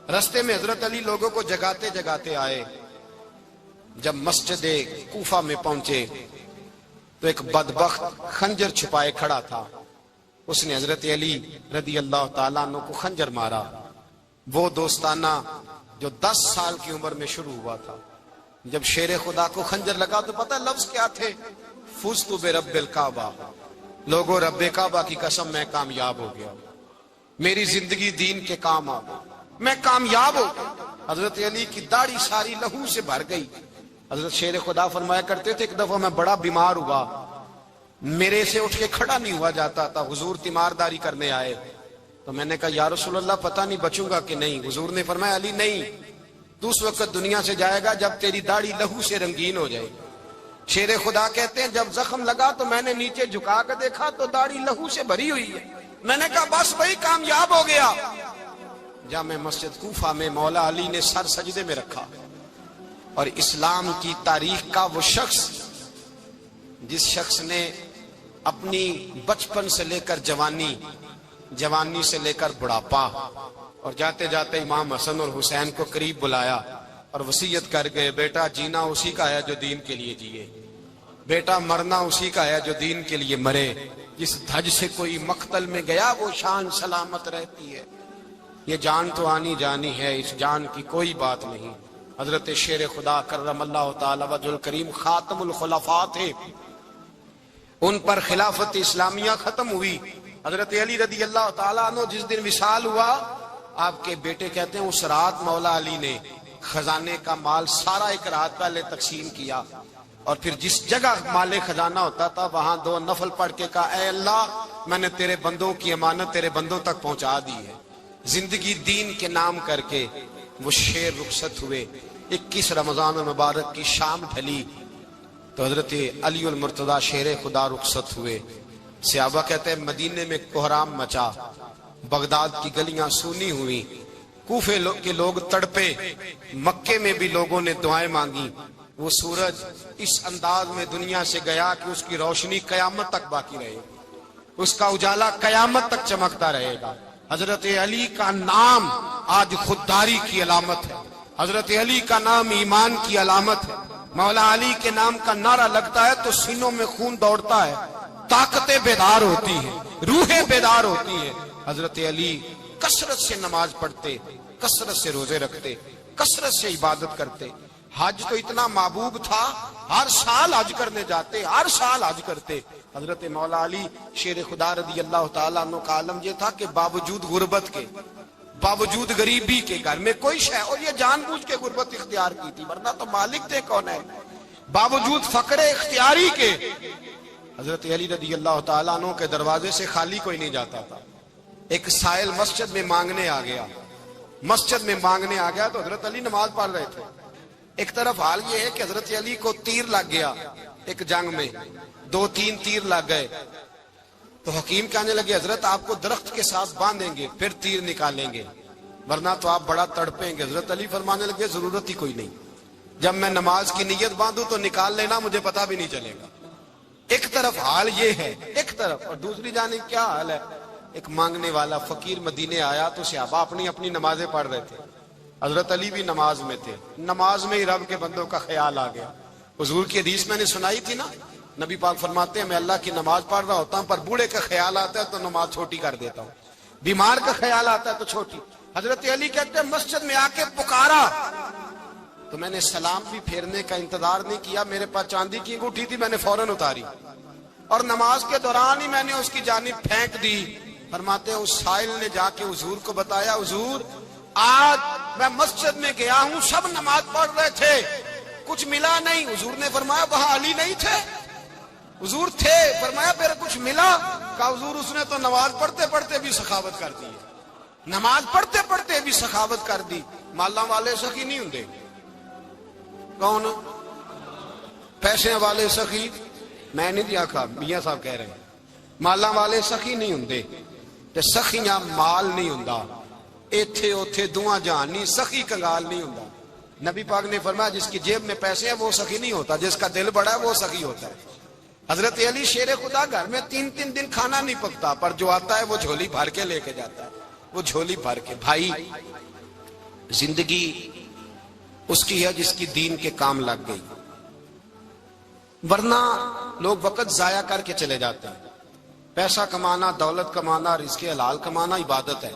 رستے میں حضرت علی لوگوں کو جگاتے جگاتے آئے. جب مسجد کوفہ میں پہنچے تو ایک بدبخت خنجر چھپائے کھڑا تھا. اس نے حضرت علی رضی اللہ تعالیٰ عنہ کو خنجر مارا. وہ دوستانہ جو 10 سال کی عمر میں شروع ہوا تھا. جب شیر خدا کو خنجر لگا تو پتہ لفظ کیا تھے, فزت برب الکعبہ. لوگوں رب کعبہ کی قسم میں کامیاب ہو گیا, میری زندگی دین کے کام آ گئی, میں کامیاب ہو گیا. حضرت علی کی داڑھی ساری لہو سے بھر گئی. حضرت شیر خدا فرمایا کرتے تھے ایک دفعہ میں بڑا بیمار ہوا, میرے سے اٹھ کے کھڑا نہیں ہوا جاتا تھا. حضور تیمارداری کرنے آئے تو میں نے کہا یا رسول اللہ پتہ نہیں بچوں گا کہ نہیں. حضور نے فرمایا علی نہیں, تو اس وقت دنیا سے جائے گا جب تیری داڑھی لہو سے رنگین ہو جائے. شیر خدا کہتے ہیں جب زخم لگا تو میں نے نیچے جھکا کر دیکھا تو داڑھی لہو سے بھری ہوئی ہے. میں نے کہا بس بھائی کامیاب ہو گیا. جامع مسجد کوفہ میں مولا علی نے سر سجدے میں رکھا اور اسلام کی تاریخ کا وہ شخص جس شخص نے اپنی بچپن سے لے کر جوانی سے لے کر بڑھاپا اور جاتے جاتے امام حسن اور حسین کو قریب بلایا اور وصیت کر گئے, بیٹا جینا اسی کا ہے جو دین کے لیے جیے, بیٹا مرنا اسی کا ہے جو دین کے لیے مرے. جس دھج سے کوئی مقتل میں گیا وہ شان سلامت رہتی ہے. یہ جان تو آنی جانی ہے, اس جان کی کوئی بات نہیں. حضرت شیر خدا کرم اللہ تعالی وجہ الکریم خاتم الخلفاء تھے, ان پر خلافت اسلامیہ ختم ہوئی. حضرت علی رضی اللہ تعالیٰ عنہ جس دن وصال ہوا, آپ کے بیٹے کہتے ہیں اس رات مولا علی نے خزانے کا مال سارا ایک رات پہلے تقسیم کیا اور پھر جس جگہ مال خزانہ ہوتا تھا وہاں 2 نفل پڑھ کے کہا اے اللہ میں نے تیرے بندوں کی امانت تیرے بندوں تک پہنچا دی ہے. زندگی دین کے نام کر کے وہ شیر رخصت ہوئے. 21 رمضان المبارک کی شام ڈھلی تو حضرت علی المرتضی شیر خدا رخصت ہوئے. صحابہ کہتے ہیں مدینے میں کوہرام مچا, بغداد کی گلیاں سونی ہوئی, کوفے کے لوگ تڑپے, مکے میں بھی لوگوں نے دعائیں مانگی. وہ سورج اس انداز میں دنیا سے گیا کہ اس کی روشنی قیامت تک باقی رہے, اس کا اجالا قیامت تک چمکتا رہے گا. حضرت علی کا نام آج خودداری کی علامت ہے, حضرت علی کا نام ایمان کی علامت ہے. مولا علی کے نام کا نعرہ لگتا ہے تو سینوں میں خون دوڑتا ہے, طاقتیں بیدار ہوتی ہیں, روحیں بیدار ہوتی ہیں. حضرت علی کثرت سے نماز پڑھتے, کثرت سے روزے رکھتے, کثرت سے عبادت کرتے. حج تو اتنا محبوب تھا, ہر سال حج کرنے جاتے, ہر سال حج کرتے. حضرت مولا علی شیر خدا رضی اللہ تعالیٰ عنہ کا عالم یہ تھا کہ باوجود غربت کے, باوجود غریبی کے, گھر میں کوئی شے, اور یہ جان بوجھ کے غربت اختیار کی تھی ورنہ تو مالک تھے کون ہے, باوجود فقر اختیاری کے حضرت علی رضی اللہ تعالیٰ عنہ کے دروازے سے خالی کوئی نہیں جاتا تھا. ایک سائل مسجد میں مانگنے آ گیا, مسجد میں مانگنے آ گیا تو حضرت علی نماز پڑھ رہے تھے. ایک طرف حال یہ ہے کہ حضرت علی کو تیر لگ گیا ایک جنگ میں, 2-3 تیر لگ گئے تو حکیم کہنے لگے حضرت آپ کو درخت کے ساتھ باندھیں گے پھر تیر نکالیں گے. ورنہ تو آپ بڑا تڑپیں گے. حضرت علی فرمانے لگے ضرورت ہی کوئی نہیں, جب میں نماز کی نیت باندھوں تو نکال لینا, مجھے پتا بھی نہیں چلے گا. ایک طرف حال یہ ہے, ایک طرف, اور دوسری جانب کیا حال ہے. ایک مانگنے والا فقیر مدینے آیا تو صحابہ اپنی اپنی نمازیں پڑھ رہے تھے, حضرت علی بھی نماز میں تھے. نماز میں ہی رب کے بندوں کا خیال آ گیا. حضور کی حدیث میں نے سنائی تھی نا, نبی پاک فرماتے ہیں میں اللہ کی نماز پڑھ رہا ہوتا ہوں, پر بوڑھے کا خیال آتا ہے تو نماز چھوٹی کر دیتا ہوں, بیمار کا خیال آتا ہے تو چھوٹی. حضرت علی کہتے ہیں مسجد میں آ کے پکارا تو میں نے سلام بھی پھیرنے کا انتظار نہیں کیا, میرے پاس چاندی کی انگوٹھی تھی, میں نے فوراً اتاری اور نماز کے دوران ہی میں نے اس کی جانب پھینک دی. فرماتے ہیں اس سائل نے جا کے حضور کو بتایا, حضور آج میں مسجد میں گیا ہوں, سب نماز پڑھ رہے تھے, کچھ ملا نہیں. حضور نے فرمایا وہاں علی نہیں تھے؟ حضور تھے. فرمایا پھر کچھ ملا؟ کہا حضور اس نے تو نماز پڑھتے پڑھتے بھی سخاوت کر دی, نماز پڑھتے پڑھتے بھی سخاوت کر دی. مالاں والے سخی نہیں ہوندے. کون؟ پیسے والے سخی میں نہیں دیا کہا, میاں صاحب کہہ رہے ہیں مالاں والے سخی نہیں ہوندے, تے سخیاں مال نہیں ہوندا. ایتھے اوتھے دعا جہان نہیں, سخی کنگال نہیں ہوندا. نبی پاک نے فرمایا جس کی جیب میں پیسے ہیں وہ سخی نہیں ہوتا, جس کا دل بڑا ہے وہ سخی ہوتا ہے. حضرت علی شیر خدا گھر میں 3 دن کھانا نہیں پکتا, پر جو آتا ہے وہ جھولی بھر کے لے کے جاتا ہے, وہ جھولی بھر کے. بھائی زندگی اس کی ہے جس کی دین کے کام لگ گئی, ورنہ لوگ وقت ضائع کر کے چلے جاتے ہیں. پیسہ کمانا, دولت کمانا, رزق حلال کمانا عبادت ہے,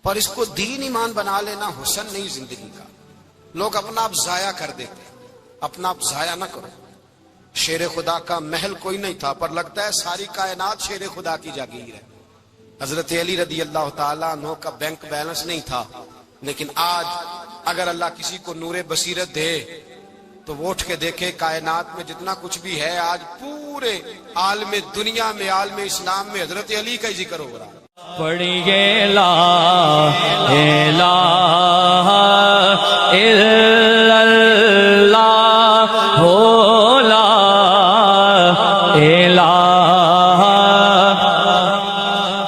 پر اس کو دین ایمان بنا لینا حسن نہیں زندگی کا. لوگ اپنا آپ ضائع کر دیتے, اپنا آپ ضائع نہ کرو. شیر خدا کا محل کوئی نہیں تھا, پر لگتا ہے ساری کائنات شیر خدا کی جاگیر ہے. حضرت علی رضی اللہ تعالیٰ عنہ کا بینک بیلنس نہیں تھا, لیکن آج اگر اللہ کسی کو نور بصیرت دے تو وہ اٹھ کے دیکھے کائنات میں جتنا کچھ بھی ہے, آج پورے عالم دنیا میں, عالم اسلام میں حضرت علی کا ہی ذکر ہو رہا ہے. پڑھیے لا الہ الا اللہ ہو, لا الہ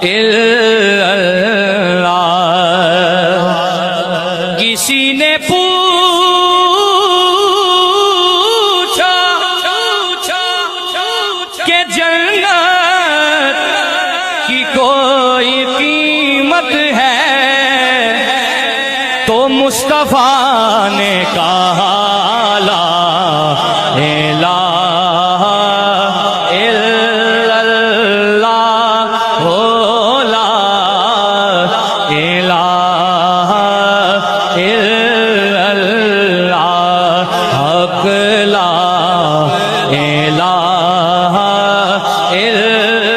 الا اللہ. کسی نے کہ جنت کی کوئی قیمت ہے, تو مصطفیٰ نے کہا لا الہ الا اللہ ہو, لا الہ الا اللہ حق, لا الہ الا